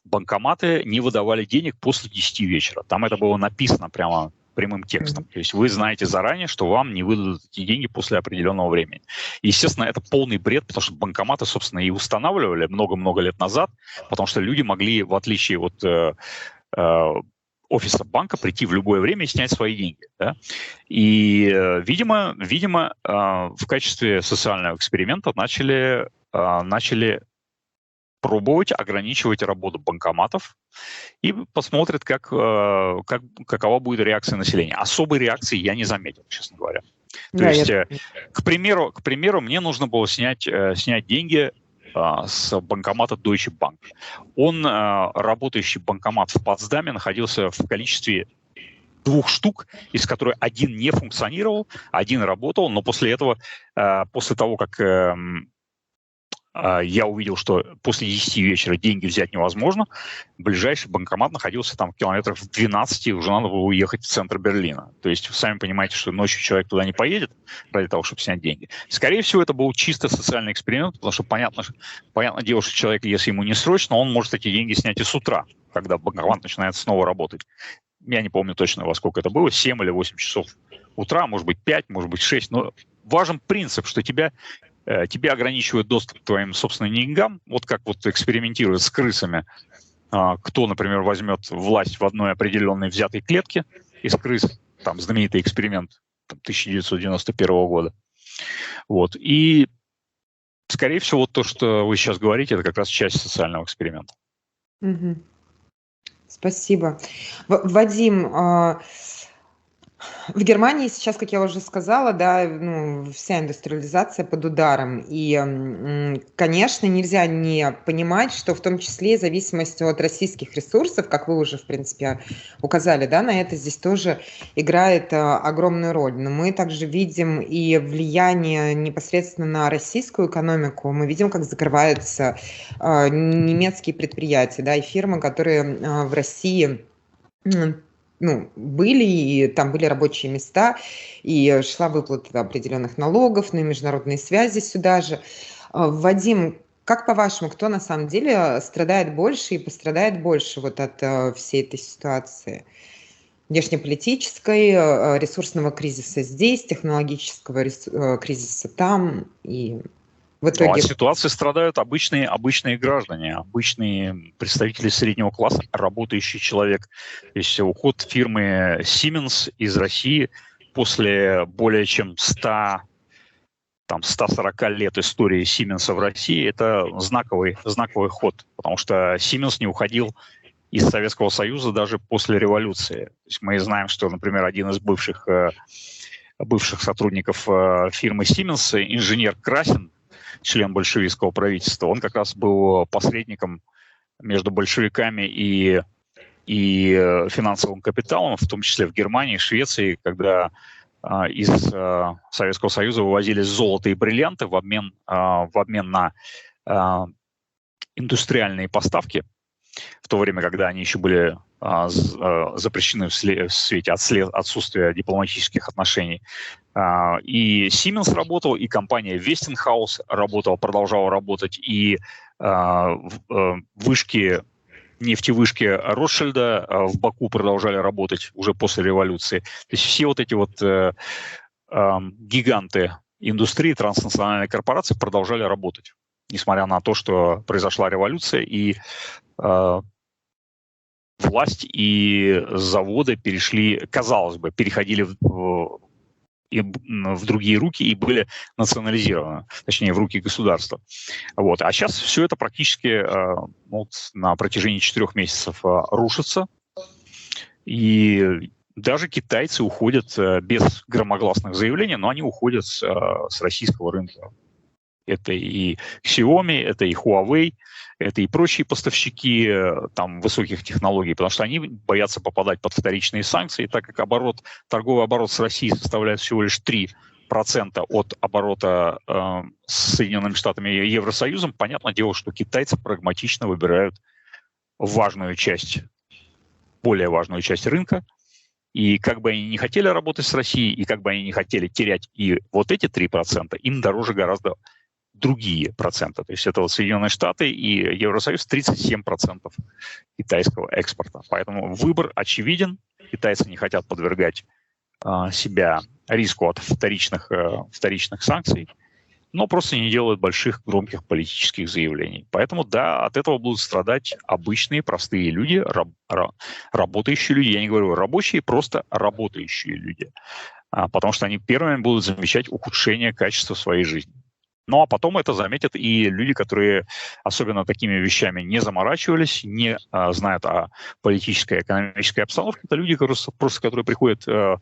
банкоматы не выдавали денег после 10 вечера. Там это было написано прямо прямым текстом. То есть вы знаете заранее, что вам не выдадут эти деньги после определенного времени. Естественно, это полный бред, потому что банкоматы, собственно, и устанавливали много-много лет назад, потому что люди могли, в отличие от офиса банка, прийти в любое время и снять свои деньги. Да? И, видимо, в качестве социального эксперимента начали пробовать ограничивать работу банкоматов и посмотрят, какова будет реакция населения. Особой реакции я не заметил, честно говоря. То есть, к примеру, мне нужно было снять деньги с банкомата Deutsche Bank. Работающий банкомат в Потсдаме находился в количестве 2 штук, из которых один не функционировал, один работал, но после того, как я увидел, что после 10 вечера деньги взять невозможно, ближайший банкомат находился там в километрах в 12, и уже надо было уехать в центр Берлина. То есть вы сами понимаете, что ночью человек туда не поедет ради того, чтобы снять деньги. Скорее всего, это был чисто социальный эксперимент, потому что понятное дело, что человек, если ему не срочно, он может эти деньги снять и с утра, когда банкомат начинает снова работать. Я не помню точно, во сколько это было, 7 или 8 часов утра, может быть 5, может быть 6, но важен принцип, что тебе ограничивают доступ к твоим собственным деньгам, вот как вот экспериментируют с крысами. Кто, например, возьмет власть в одной определенной взятой клетке из крыс, там знаменитый эксперимент 1991 года. Вот. И, скорее всего, то, что вы сейчас говорите, это как раз часть социального эксперимента. Угу. Спасибо. Вадим, в Германии сейчас, как я уже сказала, да, вся индустриализация под ударом. И, конечно, нельзя не понимать, что в том числе зависимость от российских ресурсов, как вы уже, в принципе, указали, да, на это здесь тоже играет огромную роль. Но мы также видим и влияние непосредственно на российскую экономику. Мы видим, как закрываются немецкие предприятия, да, и фирмы, которые в России были, и там были рабочие места, и шла выплата определенных налогов, и международные связи сюда же. Вадим, как по-вашему, кто на самом деле страдает больше и пострадает больше вот от всей этой ситуации? Внешнеполитической, ресурсного кризиса здесь, технологического кризиса там, и в итоге... От ситуации страдают обычные граждане, обычные представители среднего класса, работающий человек. То есть уход фирмы Siemens из России после более чем 140 лет истории Siemens в России – это знаковый ход, потому что Siemens не уходил из Советского Союза даже после революции. То есть мы знаем, что, например, один из бывших сотрудников фирмы Siemens, инженер Красин, член большевистского правительства, он как раз был посредником между большевиками и финансовым капиталом, в том числе в Германии, Швеции, когда из Советского Союза вывозились золото и бриллианты в обмен на индустриальные поставки, в то время, когда они еще были запрещены в свете отсутствия дипломатических отношений. И Siemens работал, и компания Westinghouse продолжала работать, и нефтевышки Ротшильда в Баку продолжали работать уже после революции. То есть все вот эти вот гиганты индустрии, транснациональные корпорации продолжали работать. несмотря на то, что произошла революция, и власть и заводы переходили в другие руки и были национализированы, точнее, в руки государства. Вот. А сейчас все это практически на протяжении 4 месяцев рушится. И даже китайцы уходят без громогласных заявлений, но они уходят с российского рынка. Это и Xiaomi, это и Huawei, это и прочие поставщики там, высоких технологий, потому что они боятся попадать под вторичные санкции, так как торговый оборот с Россией составляет всего лишь 3% от оборота с Соединенными Штатами и Евросоюзом. Понятное дело, что китайцы прагматично выбирают более важную часть рынка. И как бы они не хотели работать с Россией, и как бы они не хотели терять и вот эти 3%, им дороже гораздо другие проценты. То есть это вот Соединенные Штаты и Евросоюз 37% китайского экспорта. Поэтому выбор очевиден. Китайцы не хотят подвергать себя риску от вторичных санкций, но просто не делают больших громких политических заявлений. Поэтому, да, от этого будут страдать обычные, простые люди, работающие люди. Я не говорю рабочие, просто работающие люди. Потому что они первыми будут замечать ухудшение качества своей жизни. Ну, а потом это заметят и люди, которые особенно такими вещами не заморачивались, не знают о политической и экономической обстановке. Это люди, которые приходят в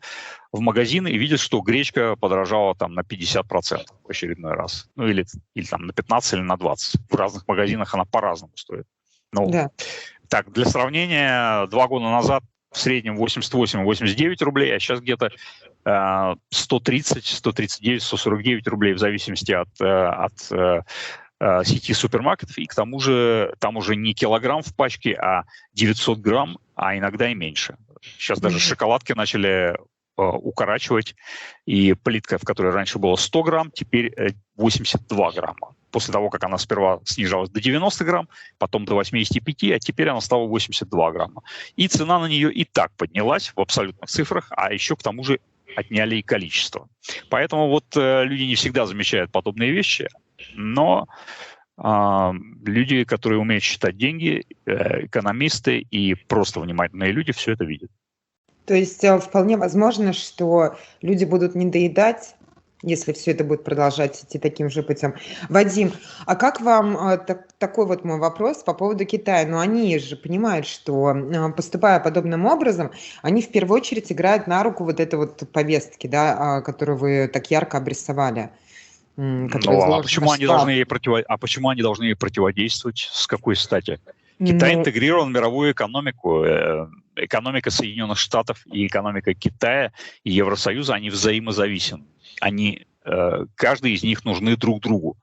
магазин и видят, что гречка подорожала там на 50% в очередной раз. Ну, или там на 15, или на 20. В разных магазинах она по-разному стоит. Ну, да. Так, для сравнения, 2 года назад в среднем 88-89 рублей, а сейчас где-то 130, 139, 149 рублей в зависимости от сети супермаркетов. И к тому же там уже не килограмм в пачке, а 900 грамм, а иногда и меньше. Сейчас даже шоколадки начали укорачивать. И плитка, в которой раньше было 100 грамм, теперь 82 грамма. После того, как она сперва снижалась до 90 грамм, потом до 85, а теперь она стала 82 грамма. И цена на нее и так поднялась в абсолютных цифрах, а еще к тому же отняли и количество. Поэтому вот люди не всегда замечают подобные вещи, но люди, которые умеют считать деньги, экономисты и просто внимательные люди все это видят. То есть вполне возможно, что люди будут недоедать, если все это будет продолжать идти таким же путем. Вадим, а как вам такой вот мой вопрос по поводу Китая? Ну, они же понимают, что, поступая подобным образом, они в первую очередь играют на руку вот этой вот повестки, да, которую вы так ярко обрисовали. А почему они должны ей противодействовать? С какой стати? Китай интегрирован в мировую экономику. Экономика Соединенных Штатов и экономика Китая и Евросоюза, они взаимозависимы. Каждый из них нужны друг другу.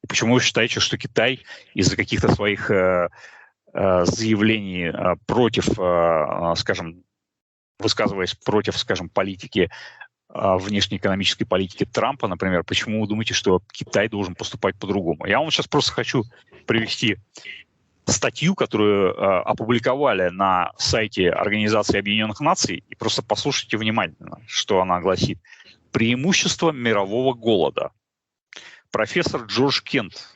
И почему вы считаете, что Китай из-за каких-то своих заявлений против, скажем, высказываясь против, скажем, политики, внешнеэкономической политики Трампа, например, почему вы думаете, что Китай должен поступать по-другому? Я вам сейчас просто хочу привести статью, которую опубликовали на сайте Организации Объединенных Наций, и просто послушайте внимательно, что она гласит. Преимущество мирового голода. Профессор Джордж Кент,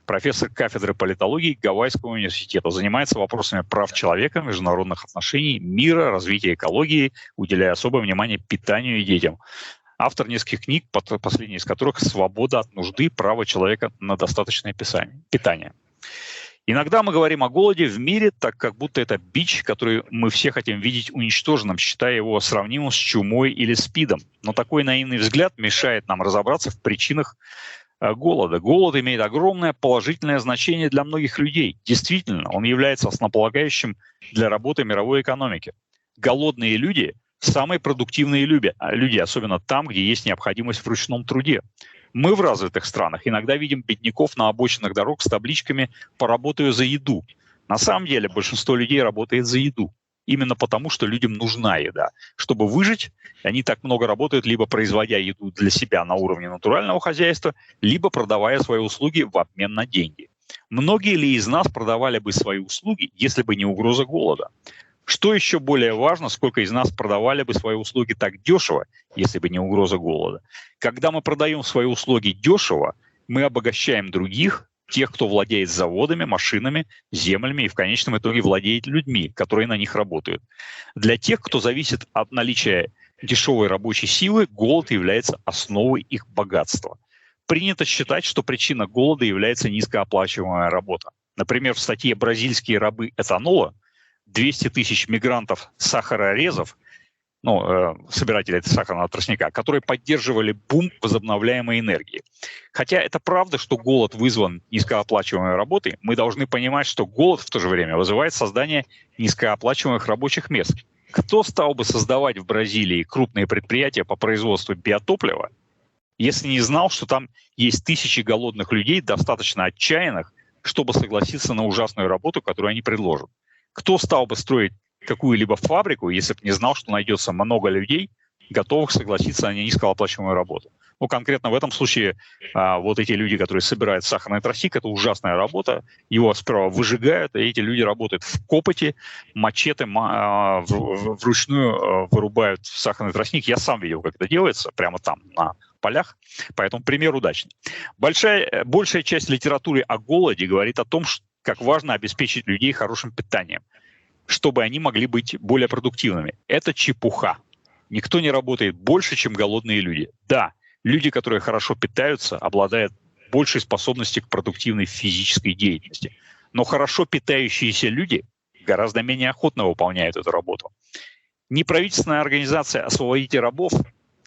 профессор кафедры политологии Гавайского университета, занимается вопросами прав человека, международных отношений, мира, развития экологии, уделяя особое внимание питанию и детям. Автор нескольких книг, последняя из которых «Свобода от нужды. Право человека на достаточное питание». Иногда мы говорим о голоде в мире, так как будто это бич, который мы все хотим видеть уничтоженным, считая его сравнимым с чумой или СПИДом. Но такой наивный взгляд мешает нам разобраться в причинах голода. Голод имеет огромное положительное значение для многих людей. Действительно, он является основополагающим для работы мировой экономики. Голодные люди – самые продуктивные люди, особенно там, где есть необходимость в ручном труде. Мы в развитых странах иногда видим бедняков на обочинах дорог с табличками «Поработаю за еду». На самом деле большинство людей работает за еду. Именно потому, что людям нужна еда. Чтобы выжить, они так много работают, либо производя еду для себя на уровне натурального хозяйства, либо продавая свои услуги в обмен на деньги. Многие ли из нас продавали бы свои услуги, если бы не угроза голода? Что еще более важно, сколько из нас продавали бы свои услуги так дешево, если бы не угроза голода? Когда мы продаем свои услуги дешево, мы обогащаем других, тех, кто владеет заводами, машинами, землями и в конечном итоге владеет людьми, которые на них работают. Для тех, кто зависит от наличия дешевой рабочей силы, голод является основой их богатства. Принято считать, что причина голода является низкооплачиваемая работа. Например, в статье «Бразильские рабы этанола» 200 тысяч мигрантов-сахарорезов, собирателей этого сахарного тростника, которые поддерживали бум возобновляемой энергии. Хотя это правда, что голод вызван низкооплачиваемой работой, мы должны понимать, что голод в то же время вызывает создание низкооплачиваемых рабочих мест. Кто стал бы создавать в Бразилии крупные предприятия по производству биотоплива, если не знал, что там есть тысячи голодных людей, достаточно отчаянных, чтобы согласиться на ужасную работу, которую они предложат? Кто стал бы строить какую-либо фабрику, если бы не знал, что найдется много людей, готовых согласиться на низкооплачиваемую работу? Конкретно в этом случае вот эти люди, которые собирают сахарный тростник, это ужасная работа. Его сперва выжигают, и эти люди работают в копоти, мачете вручную вырубают сахарный тростник. Я сам видел, как это делается, прямо там, на полях, поэтому пример удачный. Большая часть литературы о голоде говорит о том, как важно обеспечить людей хорошим питанием, чтобы они могли быть более продуктивными. Это чепуха. Никто не работает больше, чем голодные люди. Да, люди, которые хорошо питаются, обладают большей способностью к продуктивной физической деятельности. Но хорошо питающиеся люди гораздо менее охотно выполняют эту работу. Неправительственная организация «Освободите рабов»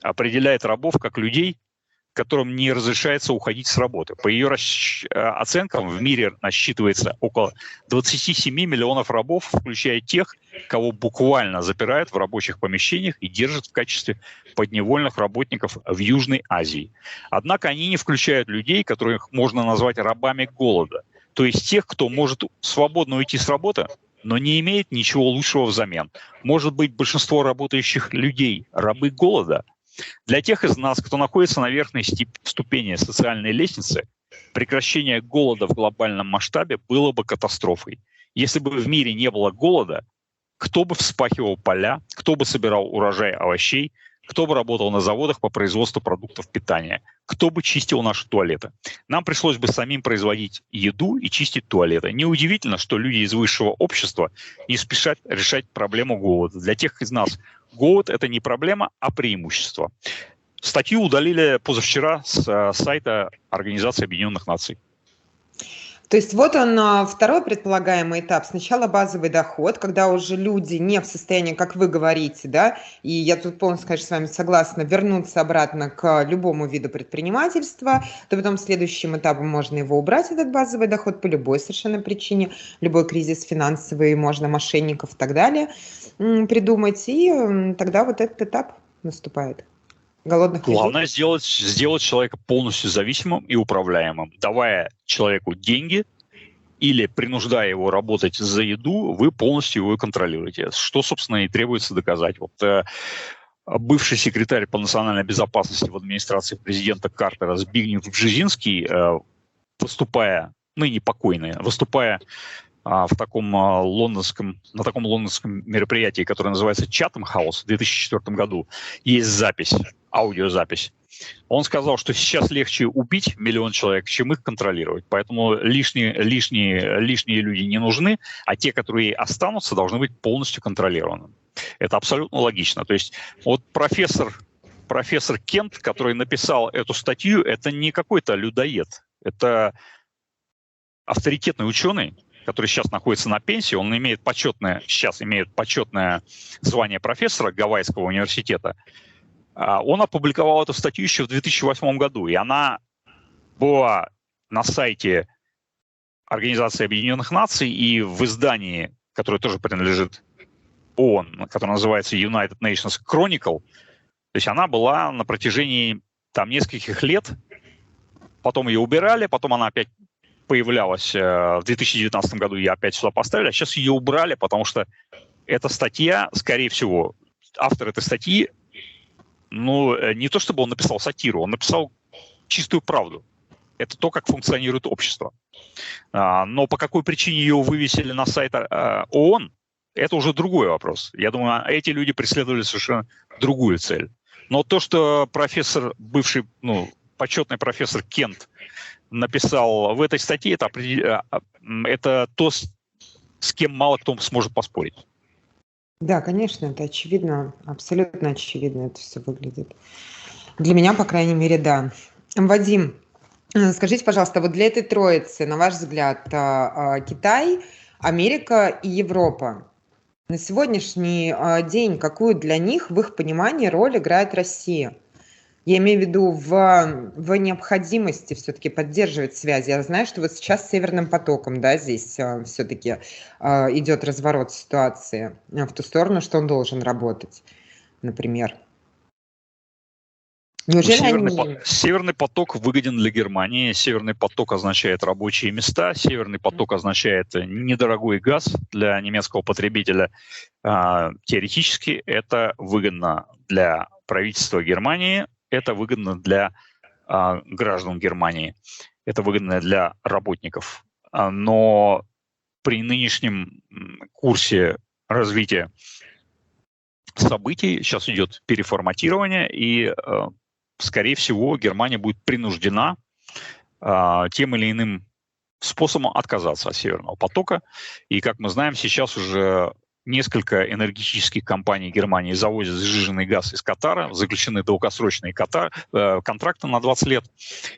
определяет рабов как людей, которым не разрешается уходить с работы. По ее оценкам, в мире насчитывается около 27 миллионов рабов, включая тех, кого буквально запирают в рабочих помещениях и держат в качестве подневольных работников в Южной Азии. Однако они не включают людей, которых можно назвать рабами голода, то есть тех, кто может свободно уйти с работы, но не имеет ничего лучшего взамен. Может быть, большинство работающих людей – рабы голода? Для тех из нас, кто находится на верхней ступени социальной лестницы, прекращение голода в глобальном масштабе было бы катастрофой. Если бы в мире не было голода, кто бы вспахивал поля, кто бы собирал урожай овощей, кто бы работал на заводах по производству продуктов питания, кто бы чистил наши туалеты. Нам пришлось бы самим производить еду и чистить туалеты. Неудивительно, что люди из высшего общества не спешат решать проблему голода. Для тех из нас голод – это не проблема, а преимущество. Статью удалили позавчера с сайта Организации Объединенных Наций. То есть вот он, второй предполагаемый этап. Сначала базовый доход, когда уже люди не в состоянии, как вы говорите, да, и я тут полностью, конечно, с вами согласна, вернуться обратно к любому виду предпринимательства, то потом следующим этапом можно его убрать, этот базовый доход, по любой совершенно причине, любой кризис финансовый, можно мошенников и так далее придумать, и тогда вот этот этап наступает. Главное сделать человека полностью зависимым и управляемым. Давая человеку деньги или принуждая его работать за еду, вы полностью его контролируете. Что, собственно, и требуется доказать. Вот бывший секретарь по национальной безопасности в администрации президента Картера Збигнев Бжезинский, выступая, ныне покойный, выступая на таком лондонском мероприятии, которое называется Chatham House в 2004 году, есть запись, аудиозапись. Он сказал, что сейчас легче убить 1 миллион человек, чем их контролировать. Поэтому лишние люди не нужны, а те, которые останутся, должны быть полностью контролированы. Это абсолютно логично. То есть вот профессор Кент, который написал эту статью, это не какой-то людоед. Это авторитетный ученый, который сейчас находится на пенсии. Он сейчас имеет почетное звание профессора Гавайского университета. Он опубликовал эту статью еще в 2008 году, и она была на сайте Организации Объединенных Наций и в издании, которое тоже принадлежит ООН, которое называется United Nations Chronicle. То есть она была на протяжении нескольких лет, потом ее убирали, потом она опять появлялась в 2019 году, ее опять сюда поставили, а сейчас ее убрали, потому что эта статья, скорее всего, автор этой статьи, не то чтобы он написал сатиру, он написал чистую правду. Это то, как функционирует общество. Но по какой причине ее вывесили на сайт ООН, это уже другой вопрос. Я думаю, эти люди преследовали совершенно другую цель. Но то, что почетный профессор Кент написал в этой статье, это то, с кем мало кто сможет поспорить. Да, конечно, это очевидно, абсолютно очевидно это все выглядит. Для меня, по крайней мере, да. Вадим, скажите, пожалуйста, вот для этой троицы, на ваш взгляд, Китай, Америка и Европа, на сегодняшний день какую для них, в их понимании, роль играет Россия? Я имею в виду в необходимости все-таки поддерживать связи. Я знаю, что вот сейчас с Северным потоком, да, здесь все-таки идет разворот ситуации в ту сторону, что он должен работать, например. Неужели Северный поток выгоден для Германии. Северный поток означает рабочие места. Северный поток означает недорогой газ для немецкого потребителя. Теоретически это выгодно для правительства Германии. Это выгодно для граждан Германии, это выгодно для работников. Но при нынешнем курсе развития событий сейчас идет переформатирование, и, скорее всего, Германия будет принуждена тем или иным способом отказаться от Северного потока. И, как мы знаем, сейчас уже несколько энергетических компаний Германии завозят сжиженный газ из Катара, заключены долгосрочные контракты на 20 лет.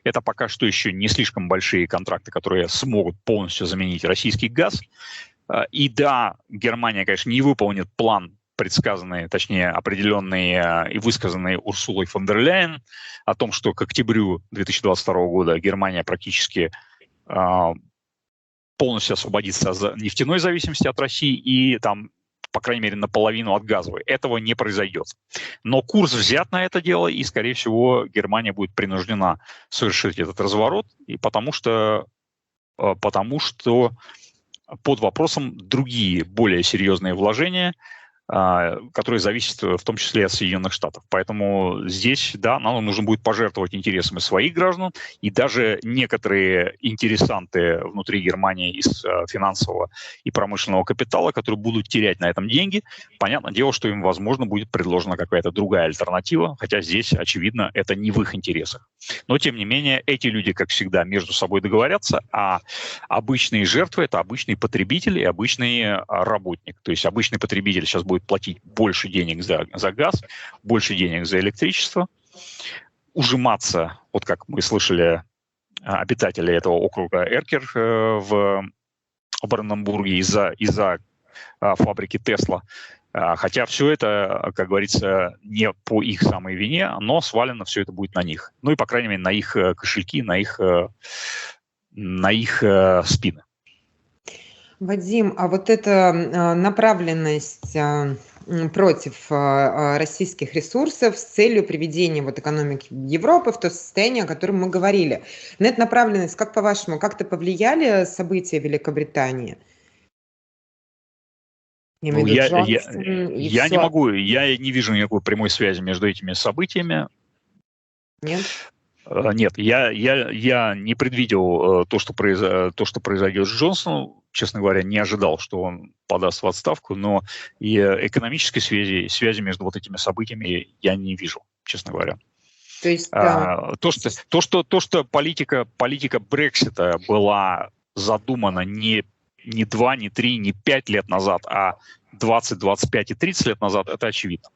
Это пока что еще не слишком большие контракты, которые смогут полностью заменить российский газ. И да, Германия, конечно, не выполнит план, предсказанный, точнее, определенный и высказанный Урсулой фон дер Ляйен о том, что к октябрю 2022 года Германия практически полностью освободиться от нефтяной зависимости от России и там, по крайней мере, наполовину от газовой. Этого не произойдет. Но курс взят на это дело, и, скорее всего, Германия будет принуждена совершить этот разворот, и потому что под вопросом другие, более серьезные вложения, которые зависят в том числе от Соединенных Штатов. Поэтому здесь, да, нам нужно будет пожертвовать интересами своих граждан, и даже некоторые интересанты внутри Германии из финансового и промышленного капитала, которые будут терять на этом деньги, понятное дело, что им, возможно, будет предложена какая-то другая альтернатива, хотя здесь, очевидно, это не в их интересах. Но, тем не менее, эти люди, как всегда, между собой договорятся, а обычные жертвы – это обычный потребитель и обычный работник. То есть обычный потребитель сейчас будет платить больше денег за газ, больше денег за электричество, ужиматься, вот как мы слышали обитатели этого округа Эркер в Бранденбурге из-за фабрики Тесла. Хотя все это, как говорится, не по их самой вине, но свалено все это будет на них. Ну и, по крайней мере, на их кошельки, на их спины. Вадим, а вот эта направленность против российских ресурсов с целью приведения вот экономики Европы в то состояние, о котором мы говорили. На эту направленность, как по-вашему, как-то повлияли события в Великобритании? Я не могу, я не вижу никакой прямой связи между этими событиями. Нет? Нет, я не предвидел то, что произойдет с Джонсоном. Честно говоря, не ожидал, что он подаст в отставку, но и экономической связи между вот этими событиями я не вижу, честно говоря. То есть, то, что политика Брексита была задумана не 2, не 3, не 5 лет назад, а 20, 25 и 30 лет назад, это очевидно.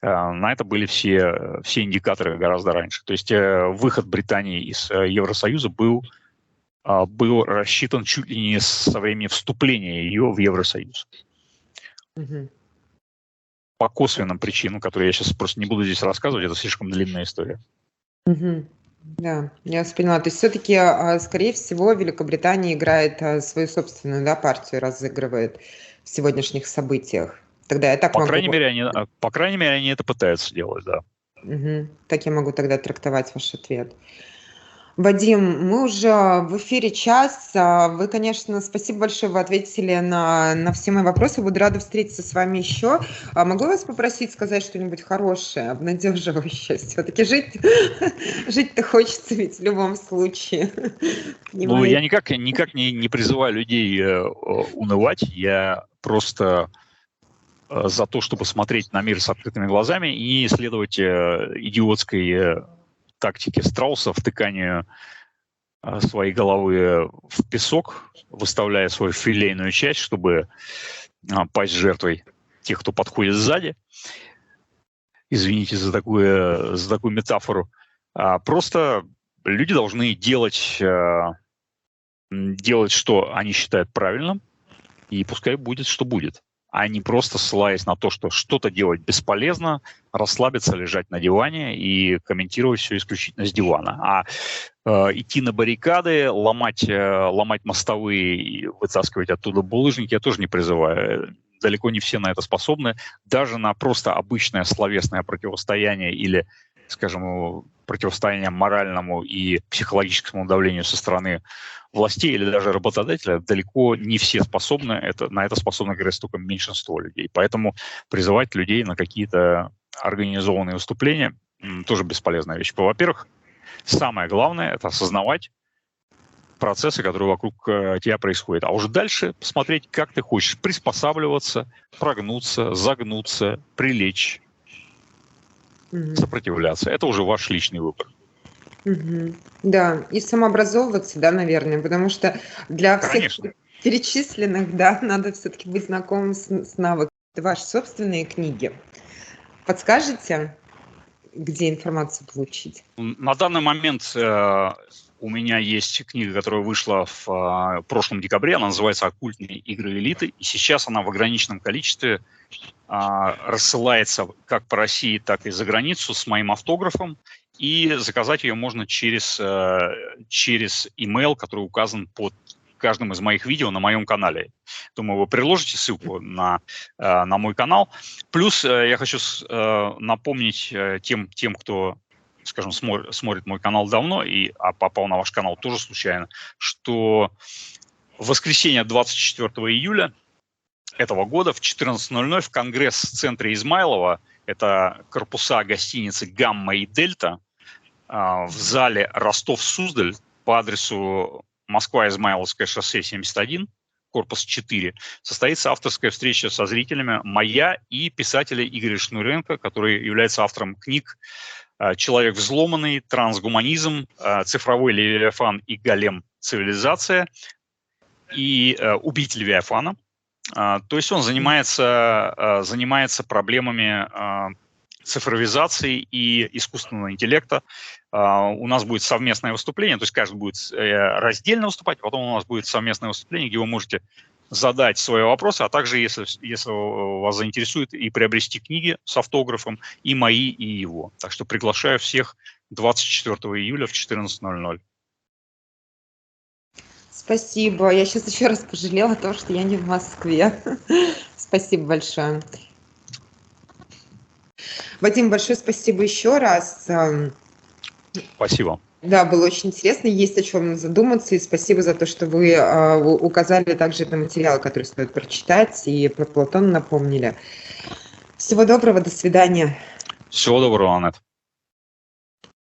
На это были все индикаторы гораздо раньше. То есть выход Британии из Евросоюза был рассчитан чуть ли не со времени вступления ее в Евросоюз. Угу. По косвенным причинам, которые я сейчас просто не буду здесь рассказывать, это слишком длинная история. Угу. Да, я поняла. То есть все-таки, скорее всего, Великобритания играет свою собственную, да, партию, разыгрывает в сегодняшних событиях. Тогда я так по крайней мере, они это пытаются делать, да. Угу. Так я могу тогда трактовать ваш ответ. Вадим, мы уже в эфире час. Вы, конечно, спасибо большое, вы ответили на все мои вопросы. Буду рада встретиться с вами еще. Могу вас попросить сказать что-нибудь хорошее, обнадеживающее? Все-таки жить-то хочется ведь в любом случае. Ну, я никак не призываю людей унывать. Я просто за то, чтобы смотреть на мир с открытыми глазами и не следовать идиотской тактике страуса, втыканию свои головы в песок, выставляя свою филейную часть, чтобы пасть жертвой тех, кто подходит сзади. Извините за такую метафору. Просто люди должны делать, что они считают правильным, и пускай будет, что будет. А не просто ссылаясь на то, что что-то делать бесполезно, расслабиться, лежать на диване и комментировать все исключительно с дивана. Идти на баррикады, ломать мостовые и вытаскивать оттуда булыжники я тоже не призываю. Далеко не все на это способны. Даже на просто обычное словесное противостояние или, скажем, противостояние моральному и психологическому давлению со стороны властей или даже работодателя далеко не все способны. На это способно как раз только меньшинство людей. Поэтому призывать людей на какие-то организованные выступления тоже бесполезная вещь. Во-первых, самое главное – это осознавать процессы, которые вокруг тебя происходят. А уже дальше посмотреть, как ты хочешь приспосабливаться, прогнуться, загнуться, прилечь, сопротивляться. Это уже ваш личный выбор. Да, и самообразовываться, да, наверное, потому что для всех перечисленных, да, надо все-таки быть знакомым с навыками. Ваши собственные книги. Подскажете, где информацию получить? На данный момент у меня есть книга, которая вышла в прошлом декабре. Она называется «Оккультные игры элиты». И сейчас она в ограниченном количестве рассылается как по России, так и за границу с моим автографом. И заказать ее можно через email, который указан под каждым из моих видео на моем канале. Думаю, вы приложите ссылку на мой канал. Плюс я хочу напомнить тем, кто, скажем, смотрит мой канал давно а попал на ваш канал тоже случайно, что в воскресенье 24 июля этого года в 14:00 в Конгресс-центре Измайлова, это корпуса гостиницы «Гамма» и «Дельта», в зале Ростов-Суздаль по адресу Москва-Измайловское шоссе 71, корпус 4, состоится авторская встреча со зрителями моя и писателя Игоря Шнуренко, который является автором книг «Человек взломанный», «Трансгуманизм», «Цифровой Левиафан и Голем. Цивилизация» и «Убить Левиафана». То есть он занимается проблемами цифровизации и искусственного интеллекта. У нас будет совместное выступление, то есть каждый будет раздельно выступать, потом у нас будет совместное выступление, где вы можете задать свои вопросы, а также, если вас заинтересует, и приобрести книги с автографом, и мои, и его. Так что приглашаю всех 24 июля в 14:00. Спасибо. Я сейчас еще раз пожалела о том, что я не в Москве. Спасибо большое. Вадим, большое спасибо еще раз. Спасибо. Да, было очень интересно, есть о чем задуматься, и спасибо за то, что вы указали также на материалы, которые стоит прочитать, и про Платона напомнили. Всего доброго, до свидания. Всего доброго, Аннет.